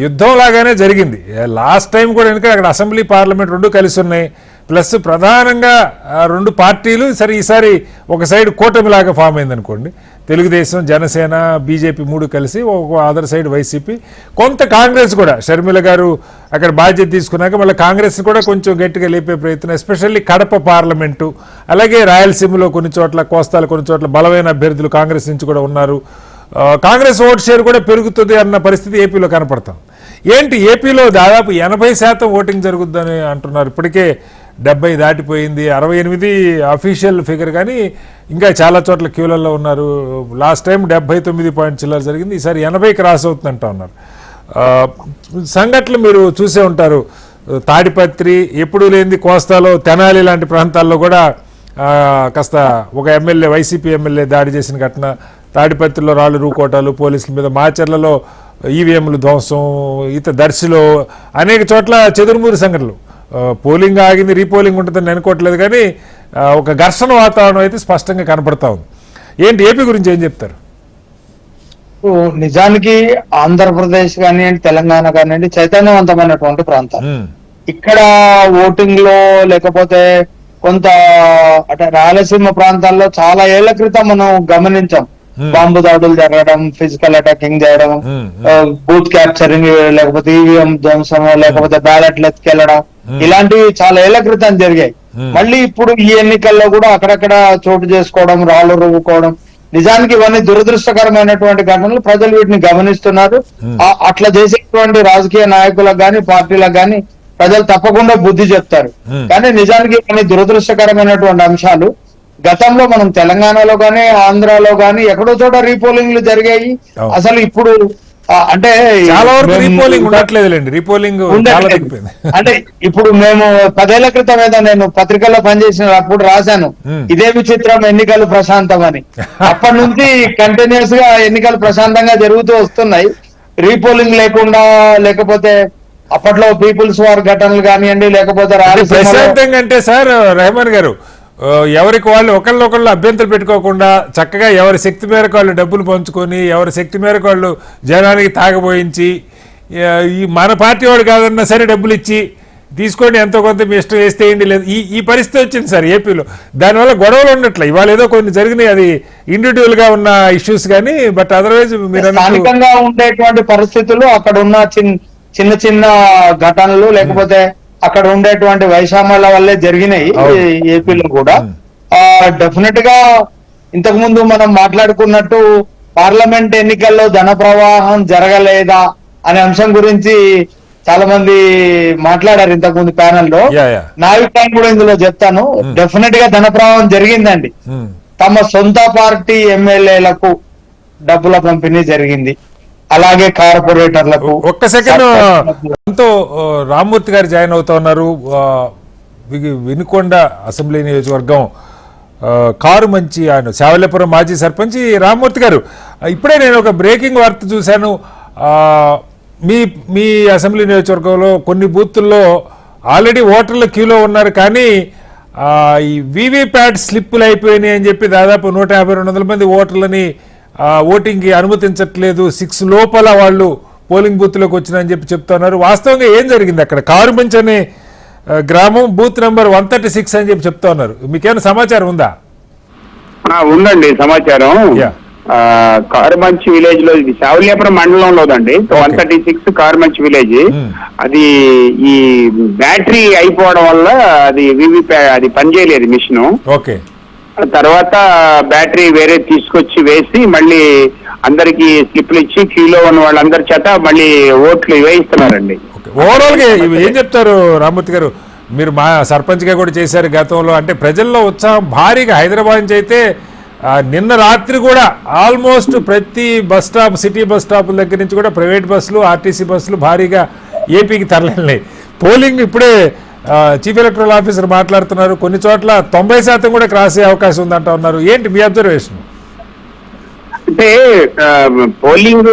యుద్ధం లాగానే జరిగింది లాస్ట్ టైం కూడా. ఎందుకంటే అక్కడ అసెంబ్లీ పార్లమెంట్ రెండు కలిసి ఉన్నాయి, ప్లస్ ప్రధానంగా 2 పార్టీలు సరే ఈసారి ఒక సైడ్ కూటమిలాగా ఫామ్ అయింది అనుకోండి, తెలుగుదేశం జనసేన బీజేపీ 3 కలిసి, ఒక అదర్ సైడ్ వైసీపీ, కొంత కాంగ్రెస్ కూడా షర్మిల గారు అక్కడ బాధ్యత తీసుకున్నాక మళ్ళీ కాంగ్రెస్ కూడా కొంచెం గట్టిగా లేపే ప్రయత్నం, ఎస్పెషల్లీ కడప పార్లమెంటు, అలాగే రాయలసీమలో కొన్ని చోట్ల, కోస్తాలు కొన్ని చోట్ల బలమైన అభ్యర్థులు కాంగ్రెస్ నుంచి కూడా ఉన్నారు. కాంగ్రెస్ ఓట్ షేర్ కూడా పెరుగుతుంది అన్న పరిస్థితి ఏపీలో కనపడతాం. ఏంటి ఏపీలో దాదాపు 80% ఓటింగ్ జరుగుద్దని అంటున్నారు, ఇప్పటికే 70 దాటిపోయింది, 68 అఫీషియల్ ఫిగర్, కానీ ఇంకా చాలా చోట్ల క్యూలలో ఉన్నారు. లాస్ట్ టైం 79 పాయింట్ చిల్లర జరిగింది, ఈసారి 80 క్రాస్ అవుతుందంటా ఉన్నారు. సంఘటనలు మీరు చూసే ఉంటారు. తాడిపత్రి, ఎప్పుడూ లేనిది కోస్తాలో తెనాలి లాంటి ప్రాంతాల్లో కూడా కాస్త ఒక ఎమ్మెల్యే, వైసీపీ ఎమ్మెల్యే దాడి చేసిన ఘటన, తాడిపత్రిలో రాళ్ళు రూకోటాలు పోలీసుల మీద, మాచర్లలో ఈవీఎంలు ధ్వంసం, దర్శిలో అనేక చోట్ల చెదురుమూరు సంఘటనలు. పోలింగ్ ఆగింది, రీపోలింగ్ ఉంటుందని అనుకోవట్లేదు, కానీ ఒక ఘర్షణ వాతావరణం అయితే స్పష్టంగా కనపడతా ఉంది. ఏంటి ఏపీ గురించి ఏం చెప్తారు? నిజానికి ఆంధ్రప్రదేశ్ కానివ్వండి, తెలంగాణ కానివ్వండి చైతన్యవంతమైనటువంటి ప్రాంతాలు. ఇక్కడ ఓటింగ్ లో లేకపోతే కొంత అంటే రాయలసీమ ప్రాంతాల్లో చాలా ఏళ్ల క్రితం మనం గమనించాం బాంబు దాడులు జరగడం, ఫిజికల్ అటాకింగ్ చేయడం, బూత్ క్యాప్చరింగ్, లేకపోతే ఈవీఎం ధ్వంసం, లేకపోతే బ్యాలెట్లు ఎత్తుకెళ్లడం, ఇలాంటివి చాలా ఏళ్ల క్రితం జరిగాయి. మళ్ళీ ఇప్పుడు ఈ ఎన్నికల్లో కూడా అక్కడక్కడ చోటు చేసుకోవడం, రాళ్ళు రువ్వుకోవడం, నిజానికి ఇవన్నీ దురదృష్టకరమైనటువంటి ఘటనలు. ప్రజలు వీటిని గమనిస్తున్నారు. అట్లా చేసేటువంటి రాజకీయ నాయకులకు గాని, పార్టీలకు గాని ప్రజలు తప్పకుండా బుద్ధి చెప్తారు. కానీ నిజానికి ఇవన్నీ దురదృష్టకరమైనటువంటి అంశాలు. గతంలో మనం తెలంగాణలో గానీ, ఆంధ్రాలో గానీ ఎక్కడో చోట రీపోలింగ్లు జరిగాయి. అసలు ఇప్పుడు అంటే చాలా వరకు రీపోలింగ్ ఉండట్లేదులేండి, రీపోలింగ్ అంటే ఇప్పుడు మేము 10 ఏళ్ల క్రితం ఏదో నేను పత్రికల్లో పనిచేసినప్పుడు రాశాను, ఇదే విచిత్రం ఎన్నికలు ప్రశాంతం అని. అప్పటి నుంచి కంటిన్యూస్ గా ఎన్నికలు ప్రశాంతంగా జరుగుతూ వస్తున్నాయి. రీపోలింగ్ లేకుండా, లేకపోతే అప్పట్లో పీపుల్స్ వార్ ఘటనలు కానివ్వండి, లేకపోతే ప్రశాంతంగా అంటే సార్ రెహమాన్ గారు, ఎవరికి వాళ్ళు ఒకళ్ళొకళ్ళు అభ్యంతరం పెట్టుకోకుండా చక్కగా ఎవరి శక్తి మేరకు వాళ్ళు డబ్బులు పంచుకొని, ఎవరి శక్తి మేరకు వాళ్ళు జనానికి తాగబోయించి, ఈ మన పార్టీ వాడు కాదన్నా సరే డబ్బులు ఇచ్చి తీసుకోండి, ఎంతో కొంత మీ ఇష్టం వేస్తే ఏంటి లేదు, ఈ పరిస్థితి వచ్చింది సార్ ఏపీలో. దానివల్ల గొడవలు ఉన్నట్లే. ఇవాళ ఏదో కొన్ని జరిగినాయి, అది ఇండివిజువల్ గా ఉన్న ఇష్యూస్ కానీ, బట్ అదర్వైజ్ మీరు స్థానికంగా ఉండేటువంటి పరిస్థితులు, అక్కడ ఉన్న చిన్న చిన్న ఘటనలు, లేకపోతే అక్కడ ఉండేటువంటి వైషమ్యాల వల్లే జరిగినాయి ఏపీలో కూడా. డెఫినెట్ గా ఇంతకు ముందు మనం మాట్లాడుకున్నట్టు పార్లమెంట్ ఎన్నికల్లో ధన ప్రవాహం జరగలేదా అనే అంశం గురించి చాలా మంది మాట్లాడారు ఇంతకు ముందు ప్యానెల్లో. నా అభిప్రాయం కూడా ఇందులో చెప్తాను. డెఫినెట్ గా ధన ప్రవాహం జరిగిందండి. తమ సొంత పార్టీ ఎమ్మెల్యేలకు డబ్బుల పంపిణీ జరిగింది, అలాగే కార్పొరేటర్లకు. ఒక్క సెకండ్, ఎంతో రామ్మూర్తి గారు జాయిన్ అవుతా ఉన్నారు. వినుకొండ అసెంబ్లీ నియోజకవర్గం కారు మంచి ఆయన శావల్యపురం మాజీ సర్పంచ్ రామ్మూర్తి గారు. ఇప్పుడే నేను ఒక బ్రేకింగ్ వార్త చూశాను. మీ అసెంబ్లీ నియోజకవర్గంలో కొన్ని బూతుల్లో ఆల్రెడీ ఓటర్లు క్యూలో ఉన్నారు, కానీ ఈ వీవీప్యాట్ స్లిప్పులు అయిపోయినాయి అని చెప్పి దాదాపు 150-200 మంది ఓటర్లని ఓటింగ్కి అనుమతించట్లేదు, 6 లోపల వాళ్ళు పోలింగ్ బూత్లోకి వచ్చినాయని చెప్పి చెప్తున్నారు. వాస్తవంగా ఏం జరిగింది అక్కడ? కారుమంచి అనే గ్రామం, బూత్ నెంబర్ 136 అని చెప్పి చెప్తా ఉన్నారు. మీకేమైనా సమాచారం ఉందా? ఉందండి సమాచారం. కారుమంచి విలేజ్ లో, ఇది శావల్యాపురం మండలంలోదండి. 136 కారుమంచి విలేజ్. అది ఈ బ్యాటరీ అయిపోవడం వల్ల అది పనిచేయలేదు మిషన్. ఓకే. తర్వాత బ్యాటరీ వేరే తీసుకొచ్చి వేసి మళ్ళీ అందరికి స్లిప్లు ఇచ్చి క్యూలో ఉన్న వాళ్ళందరి చేత మళ్ళీ ఓట్లు వేయిస్తున్నారండి. ఓవరాల్ గా ఏం చెప్తారు రామ్మూర్తి గారు? మీరు మా సర్పంచ్ గా కూడా చేశారు గతంలో. అంటే ప్రజల్లో ఉత్సాహం భారీగా, హైదరాబాద్ నుంచి అయితే నిన్న రాత్రి కూడా ఆల్మోస్ట్ ప్రతి బస్ స్టాప్, సిటీ బస్ స్టాపుల దగ్గర నుంచి కూడా ప్రైవేట్ బస్సులు, ఆర్టీసీ బస్సులు భారీగా ఏపీకి తరలినాయి. పోలింగ్ ఇప్పుడే చీఫ్ ఎలక్టరల్ ఆఫీసర్ మాట్లాడుతున్నారు, కొన్ని చోట్ల 90% కూడా క్రాస్ అయ్యే అవకాశం ఉందంటా ఉన్నారు. ఏంటి మీ అబ్జర్వేషన్? అంటే పోలింగ్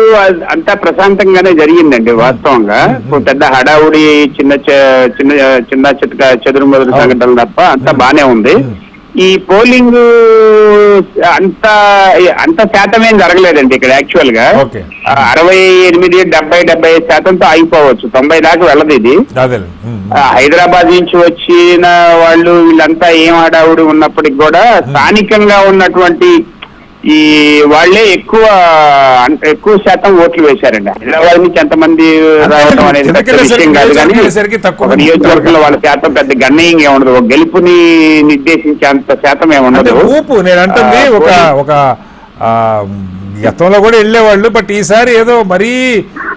అంతా ప్రశాంతంగానే జరిగిందండి వాస్తవంగా. పెద్ద హడావుడి, చిన్న చెదురుమదురు సంఘటనలు తప్ప అంతా బానే ఉంది. ఈ పోలింగ్ అంత శాతం ఏం జరగలేదండి ఇక్కడ. యాక్చువల్ గా 68, 70-75%తో అయిపోవచ్చు, 90 దాకా వెళ్ళదు ఇది. హైదరాబాద్ నుంచి వచ్చిన వాళ్ళు వీళ్ళంతా ఏం హడావుడి ఉన్నప్పటికి కూడా స్థానికంగా ఉన్నటువంటి ఈ వాళ్లే ఎక్కువ శాతం ఓట్లు వేశారండి. హైదరాబాద్ నుంచి ఎంతమంది రావడం అనేది విషయం కాదు, కానీ నియోజకవర్గంలో వాళ్ళ శాతం పెద్ద గణనీయంగా ఏముండదు. ఒక గెలుపుని నిర్దేశించే అంత శాతం ఏముండదు. నేను అంటే ఒక గతంలో కూడా వెళ్ళేవాళ్ళు, బట్ ఈసారి ఏదో మరీ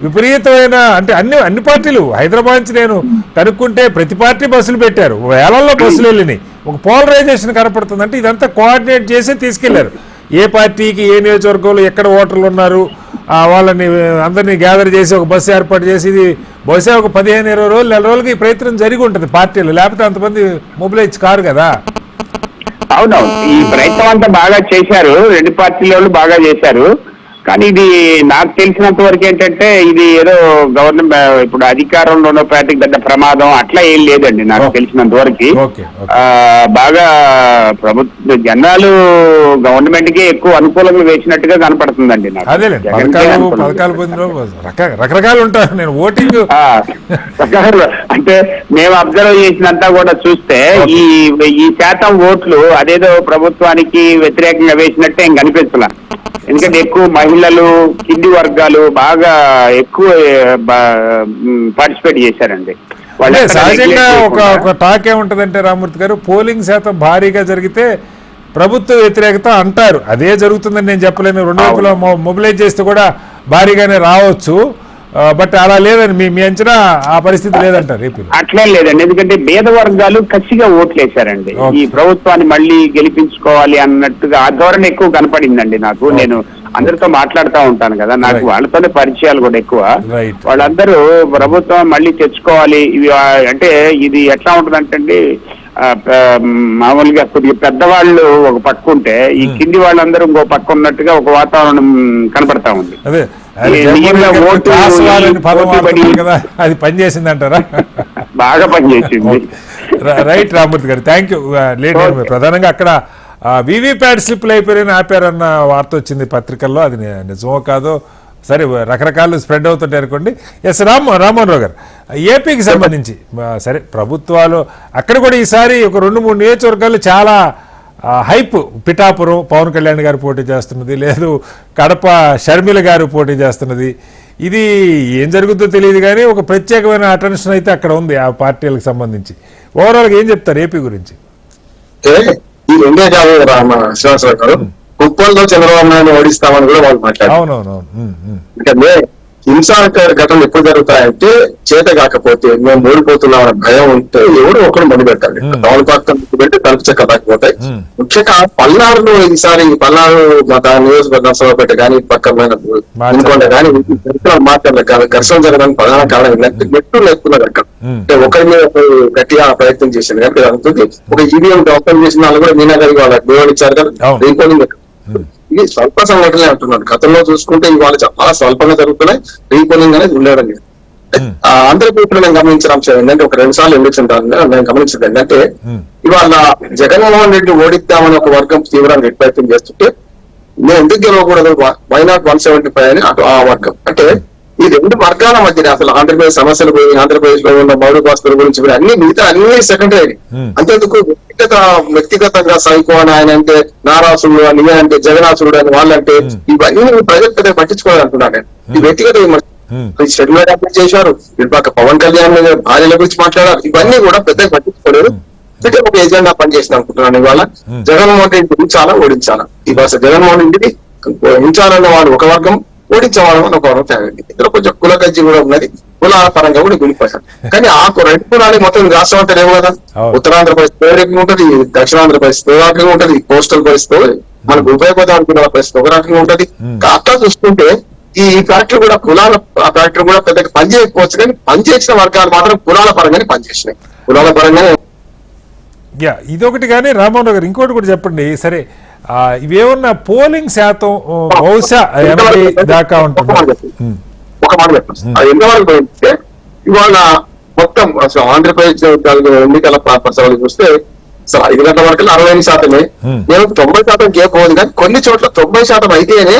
విపరీతమైన, అంటే అన్ని పార్టీలు హైదరాబాద్ నుంచి నేను కనుక్కుంటే ప్రతి పార్టీ బస్సులు పెట్టారు, వేలల్లో బస్సులు వెళ్ళినాయి. ఒక పోలరైజేషన్ కనపడుతుంది. అంటే ఇదంతా కోఆర్డినేట్ చేసి తీసుకెళ్లారు. ఏ పార్టీకి ఏ నియోజకవర్గంలో ఎక్కడ ఓటర్లు ఉన్నారు వాళ్ళని అందరినీ గ్యాదర్ చేసి ఒక బస్సు ఏర్పాటు చేసి ఇది బహుశా ఒక 15-20 రోజులు, నెల రోజులకి ఈ ప్రయత్నం జరిగి ఉంటుంది పార్టీలు, లేకపోతే అంతమంది మొబిలైజ్ కారు కదా. అవునవును, ఈ ప్రయత్నం అంతా బాగా చేశారు, రెండు పార్టీల వాళ్ళు బాగా చేశారు. కానీ ఇది నాకు తెలిసినంత వరకు ఏంటంటే ఇది ఏదో గవర్నమెంట్ ఇప్పుడు అధికారంలో ఉన్న పార్టీకి పెద్ద ప్రమాదం అట్లా ఏం లేదండి నాకు తెలిసినంత వరకు. బాగా ప్రభుత్వ జనాలు గవర్నమెంట్ కి ఎక్కువ అనుకూలంగా వేసినట్టుగా కనపడుతుందండి నాకు. రకరకాలు ఉంటారు. నేను ఓటింగ్ అంటే మేము అబ్జర్వ్ చేసినంతా కూడా చూస్తే ఈ శాతం ఓట్లు అదేదో ప్రభుత్వానికి వ్యతిరేకంగా వేసినట్టే ఏం కనిపించలే. ఎందుకంటే ఎక్కువ మహిళలు, కింది వర్గాలు బాగా ఎక్కువ పార్టిసిపేట్ చేశారండి. సహజంగా ఒక టాక్ ఏముంటదంటే రామూర్తి గారు, పోలింగ్ శాతం భారీగా జరిగితే ప్రభుత్వ వ్యతిరేకత అంటారు. అదే జరుగుతుందని నేను చెప్పలేను. రెండు వైపులా మొబిలైజ్ చేస్తే కూడా భారీగానే రావచ్చు. బట్ అలా లేదని మీ అంచనా, ఆ పరిస్థితి లేదంటారు ఏపీలో? అట్లే లేదండి, ఎందుకంటే పేద వర్గాలు కసిగా ఓట్లేశారండి. ఈ ప్రభుత్వాన్ని మళ్ళీ గెలిపించుకోవాలి అన్నట్టుగా ఆ ధోరణి ఎక్కువ కనపడిందండి నాకు. నేను అందరితో మాట్లాడుతూ ఉంటాను కదా, నాకు వాళ్ళతోనే పరిచయాలు కూడా ఎక్కువ. వాళ్ళందరూ ప్రభుత్వం మళ్ళీ తెచ్చుకోవాలి ఇవి అంటే ఇది ఎట్లా ఉంటుందంటే మామూలుగా కొద్దిగా పెద్దవాళ్ళు ఒక పక్క ఉంటే ఈ కింది వాళ్ళందరూ ఇంకో పక్క ఉన్నట్టుగా ఒక వాతావరణం కనపడతా ఉంది. అది పనిచేసింది అంటారా? బాగా పనిచేసింది. రైట్ రామూర్తి గారు, థ్యాంక్ యూ. ప్రధానంగా అక్కడ వీవీప్యాట్ స్లిప్లు అయిపోయిన ఆపారన్న వార్త వచ్చింది పత్రికల్లో. అది నిజమో కాదో సరే, రకరకాలు స్ప్రెడ్ అవుతుంటాయి అనుకోండి. ఎస్ రామ్మోహన్ రావు గారు, ఏపీకి సంబంధించి సరే ప్రభుత్వాలు అక్కడ కూడా ఈసారి ఒక 2-3 నియోజకవర్గాలు చాలా హైప్. పిఠాపురం పవన్ కళ్యాణ్ గారు పోటీ చేస్తున్నది, లేదు కడప షర్మిల గారు పోటీ చేస్తున్నది. ఇది ఏం జరుగుతుందో తెలియదు కానీ ఒక ప్రత్యేకమైన అటెన్షన్ అయితే అక్కడ ఉంది ఆ పార్టీలకు సంబంధించి. ఓవరాల్గా ఏం చెప్తారు ఏపీ గురించి? ఈ రెండే కాదు శ్రీనివాసరావు గారు, కుప్పంలో చంద్రబాబు నాయుడు ఓడిస్తామని కూడా వాళ్ళు మాట్లాడారు. అవునవునవును. అంటే హింసాకర ఘటనలు ఎప్పుడు జరుగుతాయంటే చేత కాకపోతే మేము ఓడిపోతున్నామన్న భయం ఉంటే ఎవరు ఒకరు మంది పెట్టాలి. టౌన్ పార్క్ పెట్టి తలుపు చెక్క దాకపోతాయి. ముఖ్యంగా పల్నాడులో ఈసారి పల్నాడు నియోజకవర్గం సభపేట కానీ పక్కన ఇంకొండ కానీ మాట్లాడలేదు. ఘర్షణ జరగడానికి ప్రధాన కారణం ఏంటంటే మెట్టు ఎక్కుతున్నారు అక్కడ. అంటే ఒకరి మీద గట్టిగా ప్రయత్నం చేసింది కానీ అనుకుంది ఒక ఈవీఎం ఓపెన్ చేసిన వాళ్ళు కూడా మీనా గారికి వాళ్ళ దేవుడు ఇచ్చారు కదా, రీపోలింగ్. ఇది స్వల్ప సంఘటనలే అంటున్నాడు. గతంలో చూసుకుంటే ఇవాళ చాలా స్వల్పంగా జరుగుతున్నాయి. రీపోలింగ్ అనేది ఉండడం లేదు. ఆంధ్రప్రదేశ్ లో నేను గమనించిన అంశం ఏంటంటే ఒక 2 సార్లు ఎలక్షన్ నేను గమనించింది ఏంటంటే ఇవాళ జగన్మోహన్ రెడ్డి ఓడిద్దామని ఒక వర్గం తీవ్రంగా ప్రయత్నం చేస్తుంటే నేను ఎందుకు గెలవకూడదు, వై నాట్ 175 అని అటు ఆ వర్గం. అంటే ఈ 2 వర్గాల మధ్య అసలు ఆంధ్రప్రదేశ్ సమస్యలు పోయి ఆంధ్రప్రదేశ్ లో ఉన్న మౌలిక వస్తువుల గురించి అన్ని మిగతా అన్ని సెకండరీ. అంతేందుకు వ్యక్తిగతంగా సైకో అని ఆయన అంటే, నారాసుడు అని అంటే, జగనాసుడు అని వాళ్ళంటే ఇవన్నీ ప్రజలు పెద్ద పట్టించుకోవాలనుకున్నాను. ఈ వ్యక్తిగత షెడ్యూల్ అప్లై చేశారు. ఇటుపక్క పవన్ కళ్యాణ్ భార్యల గురించి మాట్లాడారు. ఇవన్నీ కూడా పెద్దగా పట్టించుకోలేదు. అంటే ఒక ఎజెండా పనిచేసింది అనుకుంటున్నాను. ఇవాళ జగన్మోహన్ రెడ్డి ఉంచాలా ఓడించాలా, ఇవాళ జగన్మోహన్ రెడ్డిని ఉంచాలన్న వాడు ఒక వర్గం, ఓడించేవాళ్ళని ఒక వర్గం తేగండి. ఇందులో కొంచెం కుల గజ్జి కూడా ఉన్నది, కులాల పరంగా కూడా గురిపోయారు. కానీ ఆ 2 కులాలు మొత్తం రాష్ట్రం అంటే లేవు కదా. ఉత్తరాంధ్ర పరిస్థితి రకంగా ఉంటది, దక్షిణాంధ్ర పరిస్థితి ఒక రకంగా ఉంటది, కోస్టల్ పరిస్థితి మనకు ఉపయోగపడే కులాల పరిస్థితి ఒక రకంగా ఉంటది. అట్లా చూసుకుంటే ఈ ఫ్యాక్టరీ కూడా కులాల ఫ్యాక్టరీ కూడా పెద్దగా పనిచేయకపోవచ్చు, కానీ పనిచేసిన వర్గాలు మాత్రం కులాల పరంగానే పనిచేసినాయి. కులాల పరంగానే ఇదొకటి. కానీ రామ్మోహన్ గారు ఇంకోటి కూడా చెప్పండి. సరే ఇవేమన్నా పోలింగ్ శాతం బహుశా 80 దాకా ఉంటుంది. ఒక మాట చెప్పండి, అది ఎంతవరకు పోయిందంటే ఇవాళ మొత్తం ఆంధ్రప్రదేశ్ ఎన్నికల ప్రసవాలు చూస్తే అసలు 5 గంటల వరకు 60% నేను 90% కేపోదు. కానీ కొన్ని చోట్ల 90% అయితేనే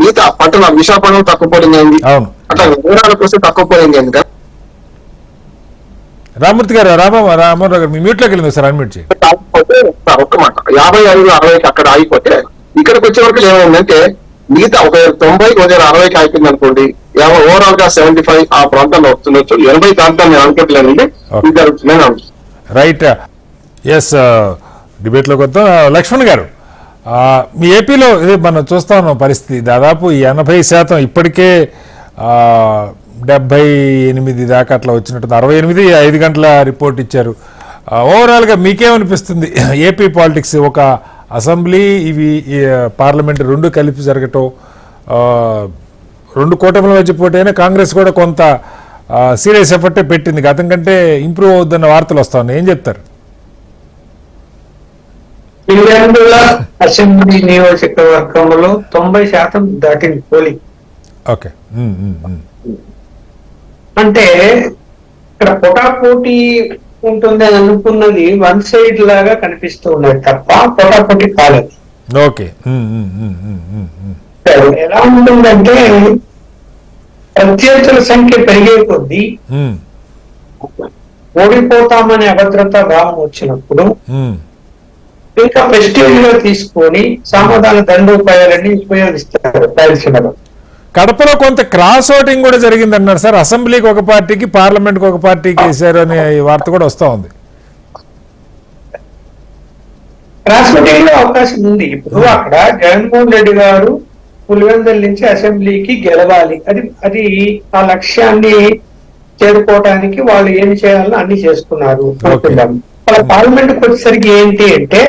మిగతా పట్టణ విశాఖపట్నం తక్కువ పోలింగ్ అయింది. అట్లా వివరాలకు వస్తే తక్కువ పోలింగ్ అయింది. రామూర్తి గారు, రామోహన్ గారు మీ మ్యూట్ లోకి వెళ్ళింది సార్, అన్మ్యూట్ చేయండి. ఒక్క మాట 55-60 అక్కడ ఆగిపోతే ఇక్కడికి వచ్చే వరకు ఏమైందంటే మిగతా ఒక 90 60కి అయిపోయింది అనుకోండి, ఓవరాల్ గా 75 ఆ ప్రాంతంలో వస్తుండొచ్చు. 80 ప్రాంతం నేను అనుకోవట్లేదండి, ఇది జరుగుతుందని అనుకుంటున్నాను. రైట్. ఎస్, డిబేట్ లోకి వద్దాం. లక్ష్మణ్ గారు, మీ ఏపీలో ఇది మనం చూస్తా ఉన్నాం పరిస్థితి. దాదాపు 80% ఇప్పటికే 78 దాకా అట్లా వచ్చినట్టు, 68 5 గంటల రిపోర్ట్ ఇచ్చారు. ఓవరాల్గా మీకేమనిపిస్తుంది ఏపీ పాలిటిక్స్? ఒక అసెంబ్లీ ఇవి పార్లమెంట్ రెండు కలిపి జరగటం, రెండు కూటమిల మధ్య పోటీ అయినా కాంగ్రెస్ కూడా కొంత సీరియస్ ఎఫర్టే పెట్టింది, గతం కంటే ఇంప్రూవ్ అవుద్దన్న వార్తలు వస్తా ఉన్నాయి. ఏం చెప్తారు? అసెంబ్లీ నియోజకవర్గంలో 90% దాటింది పోలింగ్. ఓకే. అంటే ఇక్కడ పోటాపోటీ ఉంటుంది అని అనుకున్నది వన్ సైడ్ లాగా కనిపిస్తూ ఉన్నది తప్ప పోటాపోటీ కాలేదు. ఓకే. ఎలా ఉంటుందంటే ప్రత్యర్థుల సంఖ్య పెరిగే కొద్దీ ఓడిపోతామనే అభద్రతా భావం వచ్చినప్పుడు ఇంకా ప్రెస్టేజ్ గా తీసుకొని సమాధాన దండోపాయాలన్నీ ఉపయోగిస్తారు రాయలసీమలో. కడపలో కొంత క్రాస్ ఓటింగ్ కూడా జరిగింది అన్నారు సార్, అసెంబ్లీకి ఒక పార్టీకి పార్లమెంట్కి ఒక పార్టీకి వేశారు అనే వార్త కూడా వస్తా ఉంది. క్రాస్ ఓటింగ్ లో అవకాశం ఉంది. ఇప్పుడు అక్కడ జగన్మోహన్ రెడ్డి గారు పులివెందుల నుంచి అసెంబ్లీకి గెలవాలి, అది ఆ లక్ష్యాన్ని చేరుకోవడానికి వాళ్ళు ఏం చేయాలో అన్ని చేసుకున్నారు. వాళ్ళ పార్లమెంట్ వచ్చేసరికి ఏంటి అంటే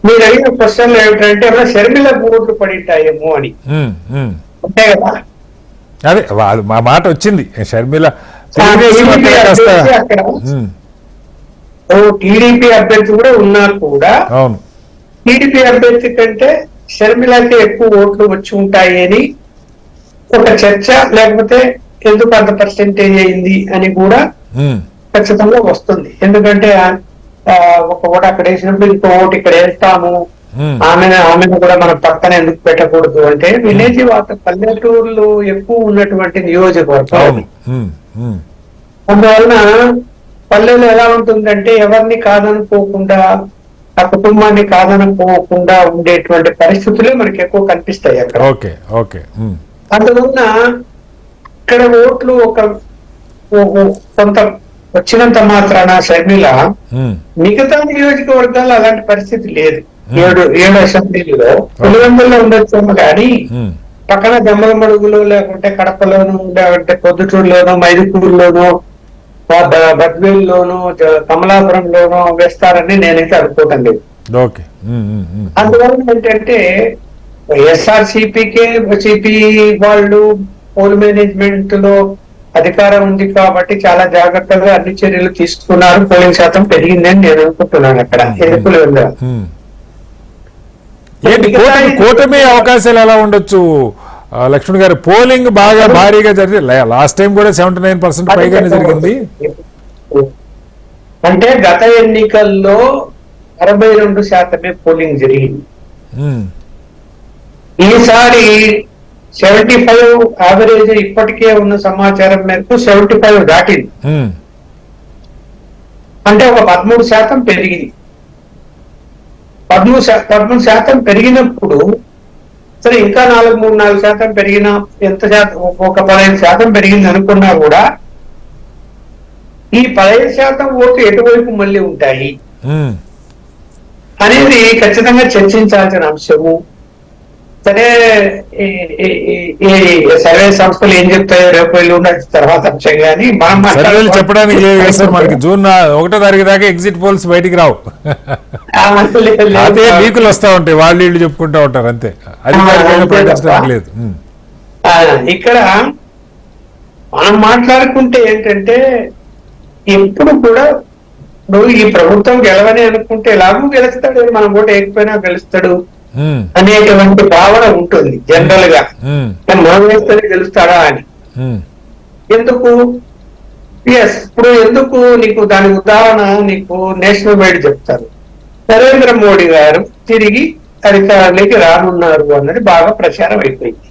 మీరు అడిగిన క్వశ్చన్లు ఏమిటంటే ఏమైనా షర్మిల ఓట్లు పడింటాయేమో అని. అంతే కదా, అదే మా మాట వచ్చింది. షర్మిల టీడీపీ అభ్యర్థి కూడా ఉన్నా కూడా అవును, టీడీపీ అభ్యర్థి కంటే షర్మిలకి ఎక్కువ ఓట్లు వచ్చి ఉంటాయి అని ఒక చర్చ, లేకపోతే ఎందుకు అంత పర్సెంటేజ్ అయింది అని కూడా ఖచ్చితంగా వస్తుంది. ఎందుకంటే ఒక ఓటు అక్కడ వేసినప్పుడు ఇంకో ఓటు ఇక్కడ వేస్తాము, ఆమెను కూడా మనం పక్కన ఎందుకు పెట్టకూడదు అంటే విలేజ్ పల్లెటూర్లు ఎక్కువ ఉన్నటువంటి నియోజకవర్గం. అందువలన పల్లెలు ఎలా ఉంటుందంటే ఎవరిని కాదనుకోకుండా, ఆ కుటుంబాన్ని కాదనుకోకుండా ఉండేటువంటి పరిస్థితులే మనకి ఎక్కువ కనిపిస్తాయి అక్కడ. అందువలన ఇక్కడ ఓట్లు ఒక కొంత వచ్చినంత మాత్రాన షర్మిల మిగతా నియోజకవర్గాల్లో అలాంటి పరిస్థితి లేదు. ఏడు అసెంబ్లీలో పులివెందుల్లో ఉండొచ్చేమో కానీ పక్కన దమ్మలమడుగులో, లేకుంటే కడపలోను, లేకుంటే పొద్దుటూరులోను, మైదుకూరులోను, బద్వేల్లోను, కమలాపురంలోనూ వేస్తారని నేనైతే అనుకోవటం లేదు. అందువల్ల ఏంటంటే వైఎస్ఆర్సీపీ వాళ్ళు పోల్ మేనేజ్మెంట్ లో అధికారం ఉంది కాబట్టి చాలా జాగ్రత్తగా అన్ని చర్యలు తీసుకున్నారు. పోలింగ్ శాతం పెరిగిందని నేను అనుకుంటున్నాను అక్కడ ఎన్నికలు. కూటమి అవకాశాలు ఎలా ఉండొచ్చు లక్ష్మణ్ గారు? పోలింగ్ బాగా భారీగా జరిగింది, లాస్ట్ టైం కూడా 79% పైగానే జరిగింది. అంటే గత ఎన్నికల్లో 62% పోలింగ్ జరిగింది. ఈసారి 75 యావరేజ్ ఇప్పటికే ఉన్న సమాచారం మేరకు 75 దాటింది. అంటే ఒక 13% పెరిగింది. 13% పెరిగినప్పుడు సరే ఇంకా 4% పెరిగినా, ఎంత శాతం, ఒక 15% పెరిగింది అనుకున్నా కూడా ఈ 15% ఓట్లు ఎటువైపు మళ్ళీ ఉంటాయి అనేది ఖచ్చితంగా చర్చించాల్సిన అంశము. సరే ఈ సర్వే సంస్థలు ఏం చెప్తాయో రేపు వెళ్ళి తర్వాత అంశం కానీ మనం చెప్పడానికి మనకి జూన్ 1వ తారీఖు దాకా ఎగ్జిట్ పోల్స్ బయటికి రావు, అదే లీకులు వస్తా ఉంటాయి, వాళ్ళు వీళ్ళు చెప్పుకుంటా ఉంటారు అంతే. అది లేదు. ఇక్కడ మనం మాట్లాడుకుంటే ఏంటంటే ఎప్పుడు కూడా నువ్వు ఈ ప్రభుత్వం గెలవని అనుకుంటే ఎలాగూ గెలుస్తాడు, మనం కూడా ఏకపోయినా గెలుస్తాడు అనేటువంటి భావన ఉంటుంది జనరల్ గా. మోదీ గెలుస్తాడా అని. ఎందుకు? ఇప్పుడు ఎందుకు నీకు దాని ఉదాహరణ నీకు నేషనల్ వైడ్ చెప్తారు. నరేంద్ర మోడీ గారు తిరిగి అధికారంలోకి రానున్నారు అన్నది బాగా ప్రచారం అయిపోయింది.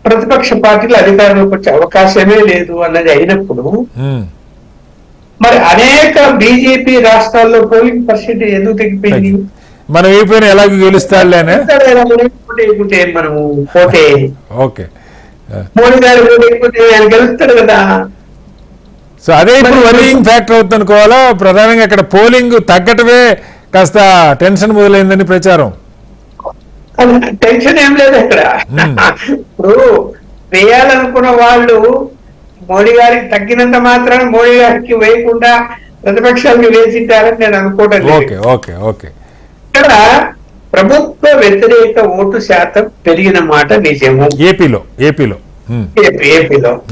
ప్రతిపక్ష పార్టీలు అధికారంలోకి వచ్చే అవకాశమే లేదు అన్నది అయినప్పుడు మరి అనేక బీజేపీ రాష్ట్రాల్లో పోలింగ్ పర్సెంటేజ్ ఎందుకు తగ్గిపోయింది? మనం అయిపోయినా ఎలాగో గెలుస్తాడులే మనము పోతే. ఓకే, మోడీ గారు ఆయన గెలుస్తాడు కదా. సో అదే ఇప్పుడు వరీయింగ్ ఫ్యాక్టర్ అవుతుంది అనుకోవాలా? ప్రధానంగా ఇక్కడ పోలింగ్ తగ్గటమే కాస్త టెన్షన్ మొదలైందని ప్రచారం. టెన్షన్ ఏం లేదు అక్కడ. ఇప్పుడు వేయాలనుకున్న వాళ్ళు మోడీ గారికి తగ్గినంత మాత్రాన మోడీ గారికి వేయకుండా ప్రతిపక్షాలకు వేసింటారని నేను అనుకోవడం. ఓకే ఓకే ఓకే ఇక్కడ ప్రభుత్వ వ్యతిరేక ఓటు శాతం పెరిగిన మాట నిజము ఏపీలో ఏపీలో.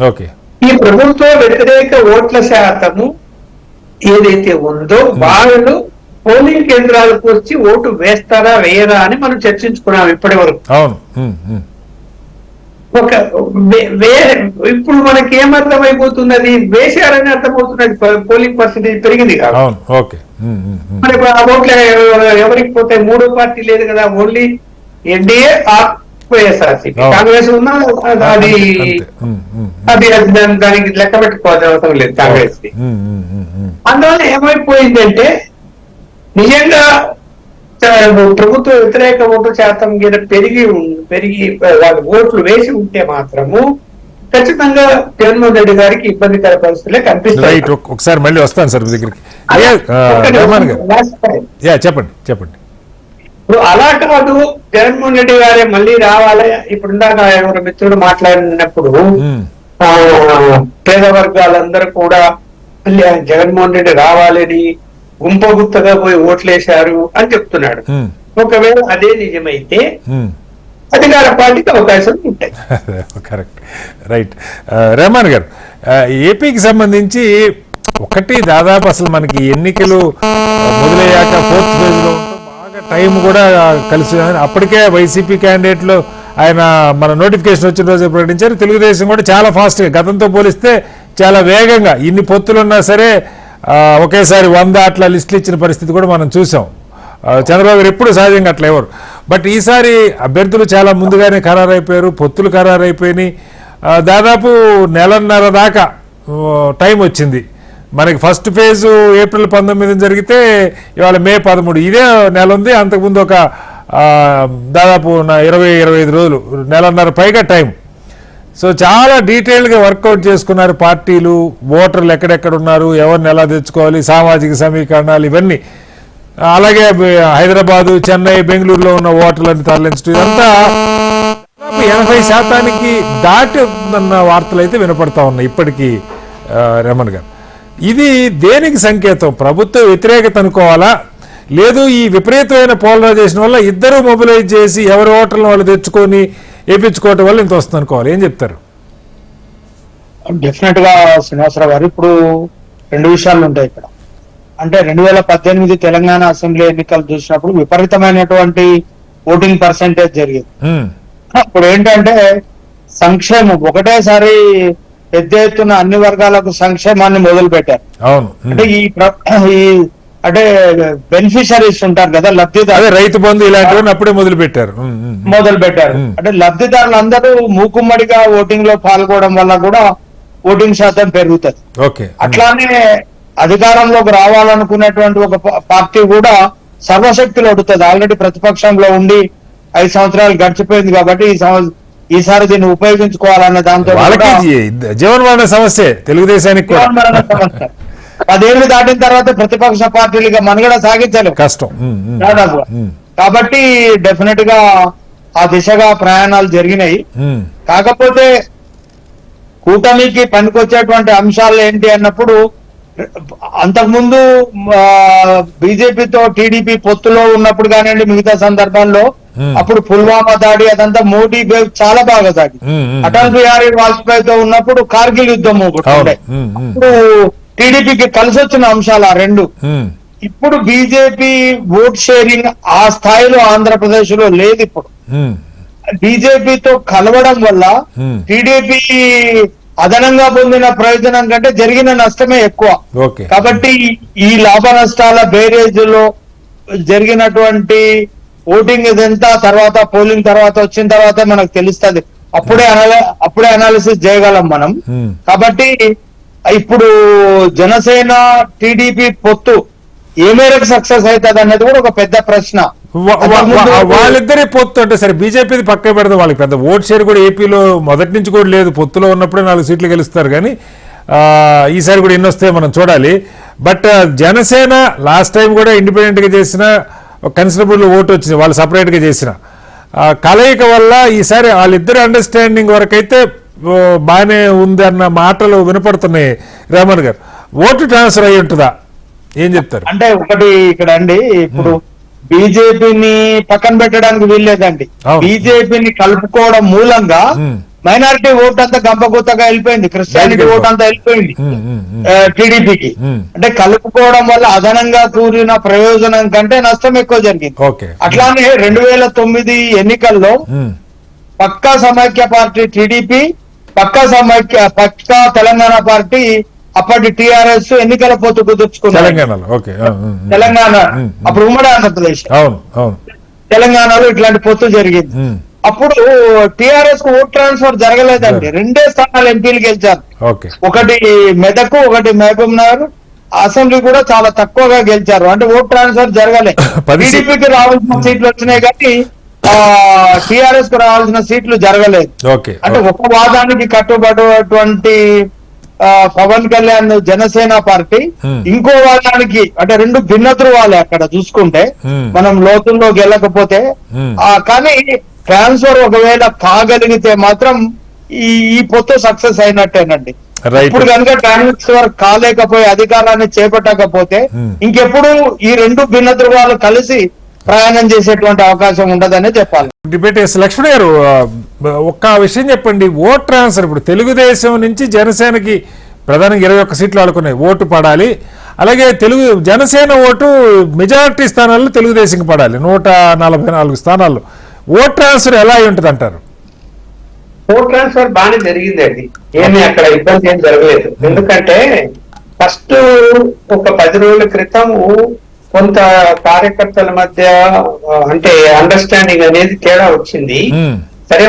ఓకే. ఈ ప్రభుత్వ వ్యతిరేక ఓట్ల శాతము ఏదైతే ఉందో వాళ్ళు పోలింగ్ కేంద్రాలకు వచ్చి ఓటు వేస్తారా వేయరా అని మనం చర్చించుకున్నాం ఇప్పటి వరకు. అవును. ఇప్పుడు మనకి ఏమర్థమైపోతున్నది, వేశారని అర్థమవుతున్నది. పోలింగ్ పర్సెంటేజ్ పెరిగింది కాదు. ఓకే. మరి ఆ ఓట్లు ఎవరికి పోతాయి? మూడో పార్టీ లేదు కదా, ఓన్లీ ఎన్డీఏ వైఎస్ఆర్సీపీ. కాంగ్రెస్ ఉన్నా అది దానికి లెక్క పెట్టుకోవాల్సిన అవసరం లేదు కాంగ్రెస్ కి. అందువల్ల ఏమైపోయిందంటే నిజంగా ప్రభుత్వ వ్యతిరేక ఓటు శాతం మీద పెరిగి వాళ్ళు ఓట్లు వేసి ఉంటే మాత్రము ఖచ్చితంగా జగన్మోహన్ రెడ్డి గారికి ఇబ్బందికర పరిస్థితులే కనిపిస్తాయి. ఒకసారి మళ్ళీ వస్తాను సార్ మీ దగ్గరికి. చెప్పండి. ఇప్పుడు అలా కాదు, జగన్మోహన్ రెడ్డి గారే మళ్ళీ రావాలి. ఇప్పుడు ఇందాక ఎవరు మిత్రుడు మాట్లాడినప్పుడు పేద వర్గాలందరూ కూడా మళ్ళీ జగన్మోహన్ రెడ్డి రావాలని గుంపగుత్తగా పోయి ఓట్లేశారు అని చెప్తున్నాడు. ఒకవేళ అదే నిజమైతే అధికార పార్టీకి అవకాశాలు ఉంటాయి. Correct, right. రెహమాన్ గారు, ఏపీకి సంబంధించి ఒకటి దాదాపు అసలు మనకి ఎన్నికలు మొదలయ్యాక 4th phase లో బాగా టైం కూడా కలిసి అప్పటికే వైసీపీ క్యాండిడేట్లు ఆయన మన నోటిఫికేషన్ వచ్చిన రోజు ప్రకటించారు. తెలుగుదేశం కూడా చాలా ఫాస్ట్గా గతంతో పోలిస్తే చాలా వేగంగా ఇన్ని పొత్తులున్నా సరే ఒకేసారి 100 అట్లా లిస్టులు ఇచ్చిన పరిస్థితి కూడా మనం చూసాం. చంద్రబాబు గారు ఎప్పుడు సహజంగా అట్లా ఎవరు. బట్ ఈసారి అభ్యర్థులు చాలా ముందుగానే ఖరారైపోయారు, పొత్తులు ఖరారైపోయినాయి. దాదాపు నెలన్నర దాకా టైం వచ్చింది. మనకి ఫస్ట్ ఫేజు ఏప్రిల్ 19 జరిగితే ఇవాళ మే 13, ఇదే నెల ఉంది. అంతకుముందు ఒక దాదాపు 20-25 రోజులు, నెలన్నర పైగా టైం. సో చాలా డీటెయిల్గా వర్కౌట్ చేసుకున్నారు పార్టీలు, ఓటర్లు ఎక్కడెక్కడ ఉన్నారు, ఎవరిని ఎలా తెచ్చుకోవాలి, సామాజిక సమీకరణాలు ఇవన్నీ. అలాగే హైదరాబాదు, చెన్నై, బెంగళూరులో ఉన్న ఓటర్లను తరలించడం, ఇదంతా 80% దాటి ఉన్న వార్తలు అయితే వినపడతా ఉన్నాయి ఇప్పటికీ. రమణ్ గారు, ఇది దేనికి సంకేతం? ప్రభుత్వ వ్యతిరేకత అనుకోవాలా, లేదు ఈ విపరీతమైన పోలరైజేషన్ వల్ల ఇద్దరు మొబిలైజ్ చేసి ఎవరి ఓటర్లను వాళ్ళు తెచ్చుకొని వేయించుకోవటం వల్ల ఇంత వస్తుంది అనుకోవాలి? ఏం చెప్తారు? డెఫినెట్ గా శ్రీనివాసరావు గారు, ఇప్పుడు 2 విషయాలు ఉంటాయి ఇక్కడ. అంటే 2018 తెలంగాణ అసెంబ్లీ ఎన్నికలు చూసినప్పుడు విపరీతమైనటువంటి ఓటింగ్ పర్సెంటేజ్ జరిగింది. అప్పుడు ఏంటంటే సంక్షేమం ఒకటేసారి పెద్ద ఎత్తున అన్ని వర్గాలకు సంక్షేమాన్ని మొదలు పెట్టారు. అంటే అంటే బెనిఫిషరీస్ ఉంటారు కదా, లబ్ధిదారు, రైతు బంధు ఇలాంటివన్నీ అప్పుడే మొదలు పెట్టారు. అంటే లబ్ధిదారులందరూ మూకుమ్మడిగా ఓటింగ్ లో పాల్గొనడం వల్ల కూడా ఓటింగ్ శాతం పెరుగుతుంది. అట్లానే అధికారంలోకి రావాలనుకునేటువంటి ఒక పార్టీ కూడా సర్వశక్తులు అడుగుతుంది. ఆల్రెడీ ప్రతిపక్షంలో ఉండి 5 సంవత్సరాలు గడిచిపోయింది కాబట్టి ఈసారి దీన్ని ఉపయోగించుకోవాలనే దాంతో జీవనమరణ సమస్య తెలుగుదేశానికి 10 ఏళ్లు దాటిన తర్వాత ప్రతిపక్ష పార్టీలుగా మనుగడ సాగించలేవు, కష్టం దాదాపు. కాబట్టి డెఫినెట్ గా ఆ దిశగా ప్రయాణాలు జరిగినాయి. కాకపోతే కూటమికి పనికొచ్చేటువంటి అంశాలు ఏంటి అన్నప్పుడు, అంతకుముందు బీజేపీతో టీడీపీ పొత్తులో ఉన్నప్పుడు కానివ్వండి, మిగతా సందర్భాల్లో అప్పుడు పుల్వామా దాడి అదంతా మోడీ వేవ్ చాలా బాగా సాగి. అటల్ బిహారీ వాజ్పేయితో ఉన్నప్పుడు కార్గిల్ యుద్ధం ఒకటి ఉండే. ఇప్పుడు టీడీపీకి కలిసి వచ్చిన అంశాలు ఆ 2. ఇప్పుడు బీజేపీ ఓట్ షేరింగ్ ఆ స్థాయిలో ఆంధ్రప్రదేశ్ లో లేదు. ఇప్పుడు బీజేపీతో కలవడం వల్ల టీడీపీ అదనంగా పొందిన ప్రయోజనం కంటే జరిగిన నష్టమే ఎక్కువ. కాబట్టి ఈ లాభ నష్టాల బేరేజ్ లో జరిగినటువంటి ఓటింగ్ ఇదంతా తర్వాత పోలింగ్ తర్వాత వచ్చిన తర్వాత మనకు తెలుస్తుంది. అప్పుడే అనాలిసిస్ చేయగలం మనం. కాబట్టి ఇప్పుడు జనసేన టీడీపీ పొత్తు ఏ మేరకు సక్సెస్ అవుతుంది అన్నది కూడా ఒక పెద్ద ప్రశ్న. వాళ్ళిద్దరి పొత్తు అంటే సరే, బీజేపీది పక్క పెడతాం, వాళ్ళకి పెద్ద ఓట్ షేర్ కూడా ఏపీలో మొదటి నుంచి కూడా లేదు. పొత్తులో ఉన్నప్పుడే 4 సీట్లు గెలుస్తారు, కానీ ఈసారి కూడా ఎన్ని వస్తాయో మనం చూడాలి. బట్ జనసేన లాస్ట్ టైం కూడా ఇండిపెండెంట్ గా చేసిన కన్సిడరబుల్ ఓటు వచ్చింది, వాళ్ళు సపరేట్ గా చేసిన కలయిక వల్ల ఈసారి వాళ్ళిద్దరి అండర్స్టాండింగ్ వరకు అయితే బాగానే ఉంది అన్న మాటలు వినపడుతున్నాయి. రమణ్ గారు, ఓటు ట్రాన్స్ఫర్ అయ్యి ఉంటుందా? ఏం చెప్తారు? అంటే ఒకటి ఇక్కడ అండి, ఇప్పుడు బీజేపీని పక్కన పెట్టడానికి వీల్లేదండి. అవును. బీజేపీని కలుపుకోవడం మూలంగా మైనారిటీ ఓట్ అంతా గంపగుత్తగా వెళ్ళిపోయింది, క్రిస్టియానిటీ ఓట్ అంతా వెళ్ళిపోయింది టీడీపీకి. అంటే కలుపుకోవడం వల్ల అదనంగా కూరిన ప్రయోజనం కంటే నష్టం ఎక్కువ జరిగింది. ఓకే. అట్లానే 2009 ఎన్నికల్లో పక్కా సమైక్య పార్టీ టీడీపీ, పక్కా తెలంగాణ పార్టీ అప్పటి టిఆర్ఎస్ ఎన్నికల పొత్తు కుదుర్చుకున్నారు తెలంగాణలో. ఓకే. తెలంగాణ అప్పుడు ఉమ్మడి ఆంధ్రప్రదేశ్, అవును అవును. తెలంగాణలో ఇట్లాంటి పొత్తు జరిగింది. అప్పుడు టిఆర్ఎస్ కు ఓట్ ట్రాన్స్ఫర్ జరగలేదండి, 2 స్థానాలు ఎంపీలు గెలిచారు. ఓకే. ఒకటి మెదక్, ఒకటి మహబూబ్ నగర్. అసెంబ్లీ కూడా చాలా తక్కువగా గెలిచారు, అంటే ఓట్ ట్రాన్స్ఫర్ జరగలేదు. టీడీపీకి రావాల్సిన సీట్లు వచ్చినాయి కానీ టిఆర్ఎస్ కు రావాల్సిన సీట్లు జరగలేదు. ఓకే. అంటే ఒక వాదానికి కట్టుబడేటువంటి పవన్ కళ్యాణ్ జనసేన పార్టీ ఇంకో వాదానికి, అంటే 2 భిన్న ధృవాలే అక్కడ చూసుకుంటే మనం లోతుల్లో గెలకపోతే. కానీ ట్రాన్స్ఫర్ ఒకవేళ కాగలిగితే మాత్రం ఈ పొత్తు సక్సెస్ అయినట్టేనండి. ఇప్పుడు కనుక ట్రాన్స్ఫర్ కాలేకపోయి అధికారాన్ని చేపట్టకపోతే ఇంకెప్పుడు ఈ 2 భిన్న ధృవాలు కలిసి ప్రయాణం చేసేటువంటి అవకాశం ఉండదనే చెప్పాలి. డిబేట్ లక్ష్మణ్ గారు, ఒక్క విషయం చెప్పండి. ఓట్ ట్రాన్స్ఫర్ ఇప్పుడు తెలుగుదేశం నుంచి జనసేనకి ప్రధానంగా 21 సీట్లు ఆడుకున్నాయి, ఓటు పడాలి. అలాగే జనసేన ఓటు మెజారిటీ స్థానాల్లో తెలుగుదేశంకి పడాలి, 144 స్థానాల్లో. ఓట్ ట్రాన్స్ఫర్ ఎలా ఉంటుంది అంటారు? ఓట్ ట్రాన్స్ఫర్ బాగానే జరిగిందండి, ఏమీ అక్కడ ఇబ్బంది ఏం జరగలేదు. ఎందుకంటే ఫస్ట్ ఒక 10 రోజుల క్రితం కొంత కార్యకర్తల మధ్య అంటే అండర్స్టాండింగ్ అనేది తేడా వచ్చింది. సరే,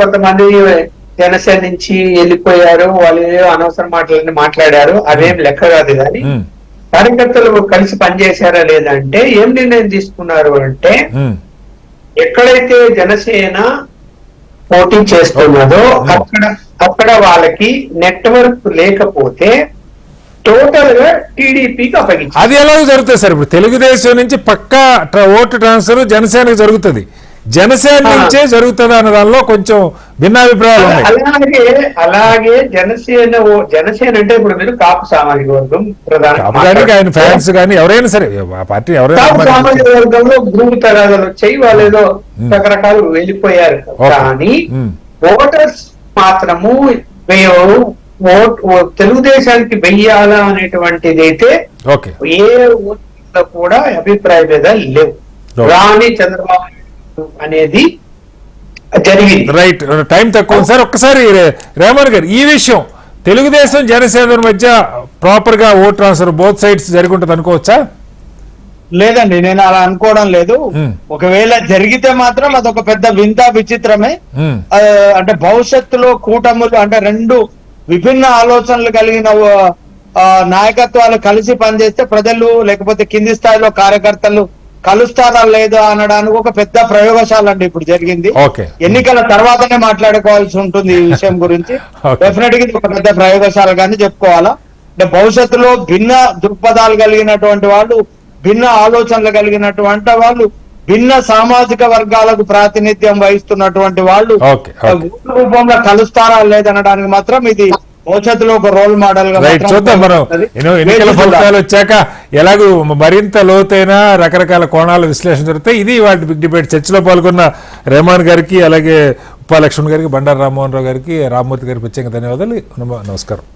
కొంతమంది జనసేన నుంచి వెళ్ళిపోయారు, వాళ్ళు అనవసర మాటలన్నీ మాట్లాడారు, అవేం లెక్క కాదు. కానీ కార్యకర్తలు కలిసి పనిచేశారా లేదా అంటే ఏం నిర్ణయం తీసుకున్నారు అంటే, ఎక్కడైతే జనసేన పోటీ చేస్తున్నదో అక్కడ వాళ్ళకి నెట్వర్క్ లేకపోతే టోటల్ గా టీడీపీకి అప్పగించారు. అది ఎలా జరుగుతుంది సార్? ఇప్పుడు తెలుగుదేశం నుంచి పక్కా ఓటు ట్రాన్స్ఫర్ జనసేనకి జరుగుతుంది, జనసేన నుంచే జరుగుతుంది అన్న దానిలో కొంచెం భిన్నాభిప్రాయాలు ఉన్నాయి. అలాగే జనసేన అంటే ఇప్పుడు మీరు కాపు సామాజిక వర్గం ప్రధానంగా ఆయన ఫ్యాన్స్ కానీ ఎవరైనా సరే ఆ పార్టీ ఎవరైనా సామాజిక వర్గంలో గ్రూప్ తగాదాలు వచ్చాయి, వాళ్ళు ఏదో రకరకాలు వెళ్ళిపోయారు. కానీ ఓటర్స్ మాత్రము తెలుగుదేశానికి వెయ్యాలా అనేటువంటిది అయితే ఏ ఓట్లో కూడా అభిప్రాయ భేదాలు లేవు. రాని చంద్రబాబు అనేది జరిగింది. రైట్, టైం తక్కువ సార్. ఒక్కసారి రేమన్ గారు, ఈ విషయం తెలుగుదేశం జనసేన మధ్య ప్రాపర్ గా ఓట్ ట్రాన్స్ఫర్ బోత్ సైడ్స్ జరిగి ఉంటుంది అనుకోవచ్చా? లేదండి, నేను అలా అనుకోవడం లేదు. ఒకవేళ జరిగితే మాత్రం అదొక పెద్ద వింత విచిత్రమే. అంటే భవిష్యత్తులో కూటములు అంటే 2 విభిన్న ఆలోచనలు కలిగిన నాయకత్వాలు కలిసి పనిచేస్తే ప్రజలు లేకపోతే కింది స్థాయిలో కార్యకర్తలు కలుస్తారా లేదా అనడానికి ఒక పెద్ద ప్రయోగశాల అండి ఇప్పుడు జరిగింది. ఎన్నికల తర్వాతనే మాట్లాడుకోవాల్సి ఉంటుంది ఈ విషయం గురించి. డెఫినెట్ గా ఒక పెద్ద ప్రయోగశాలగానే చెప్పుకోవాలా. అంటే భవిష్యత్తులో భిన్న దృక్పథాలు కలిగినటువంటి వాళ్ళు, భిన్న ఆలోచనలు కలిగినటువంటి వాళ్ళు, భిన్న సామాజిక వర్గాలకు ప్రాతినిధ్యం వహిస్తున్నటువంటి వాళ్ళు రూపంలో కలుస్తారా లేదనడానికి మాత్రం ఇది భవిష్యత్తులో ఒక రోల్ మోడల్ గా చూద్దాం. మనం ఎన్నికల ఫలితాలు వచ్చాక ఎలాగూ మరింత లోతైన రకరకాల కోణాల విశ్లేషణ జరుగుతాయి. ఇది వాటి బిగ్ డిబేట్. చర్చలో పాల్గొన్న రెహమాన్ గారికి, అలాగే ఉపా లక్ష్మణ్ గారికి, బండారు రామ్మోహన్ రావు గారికి, రామ్మూర్తి గారికి ప్రత్యేక ధన్యవాదాలు. నమస్కారం.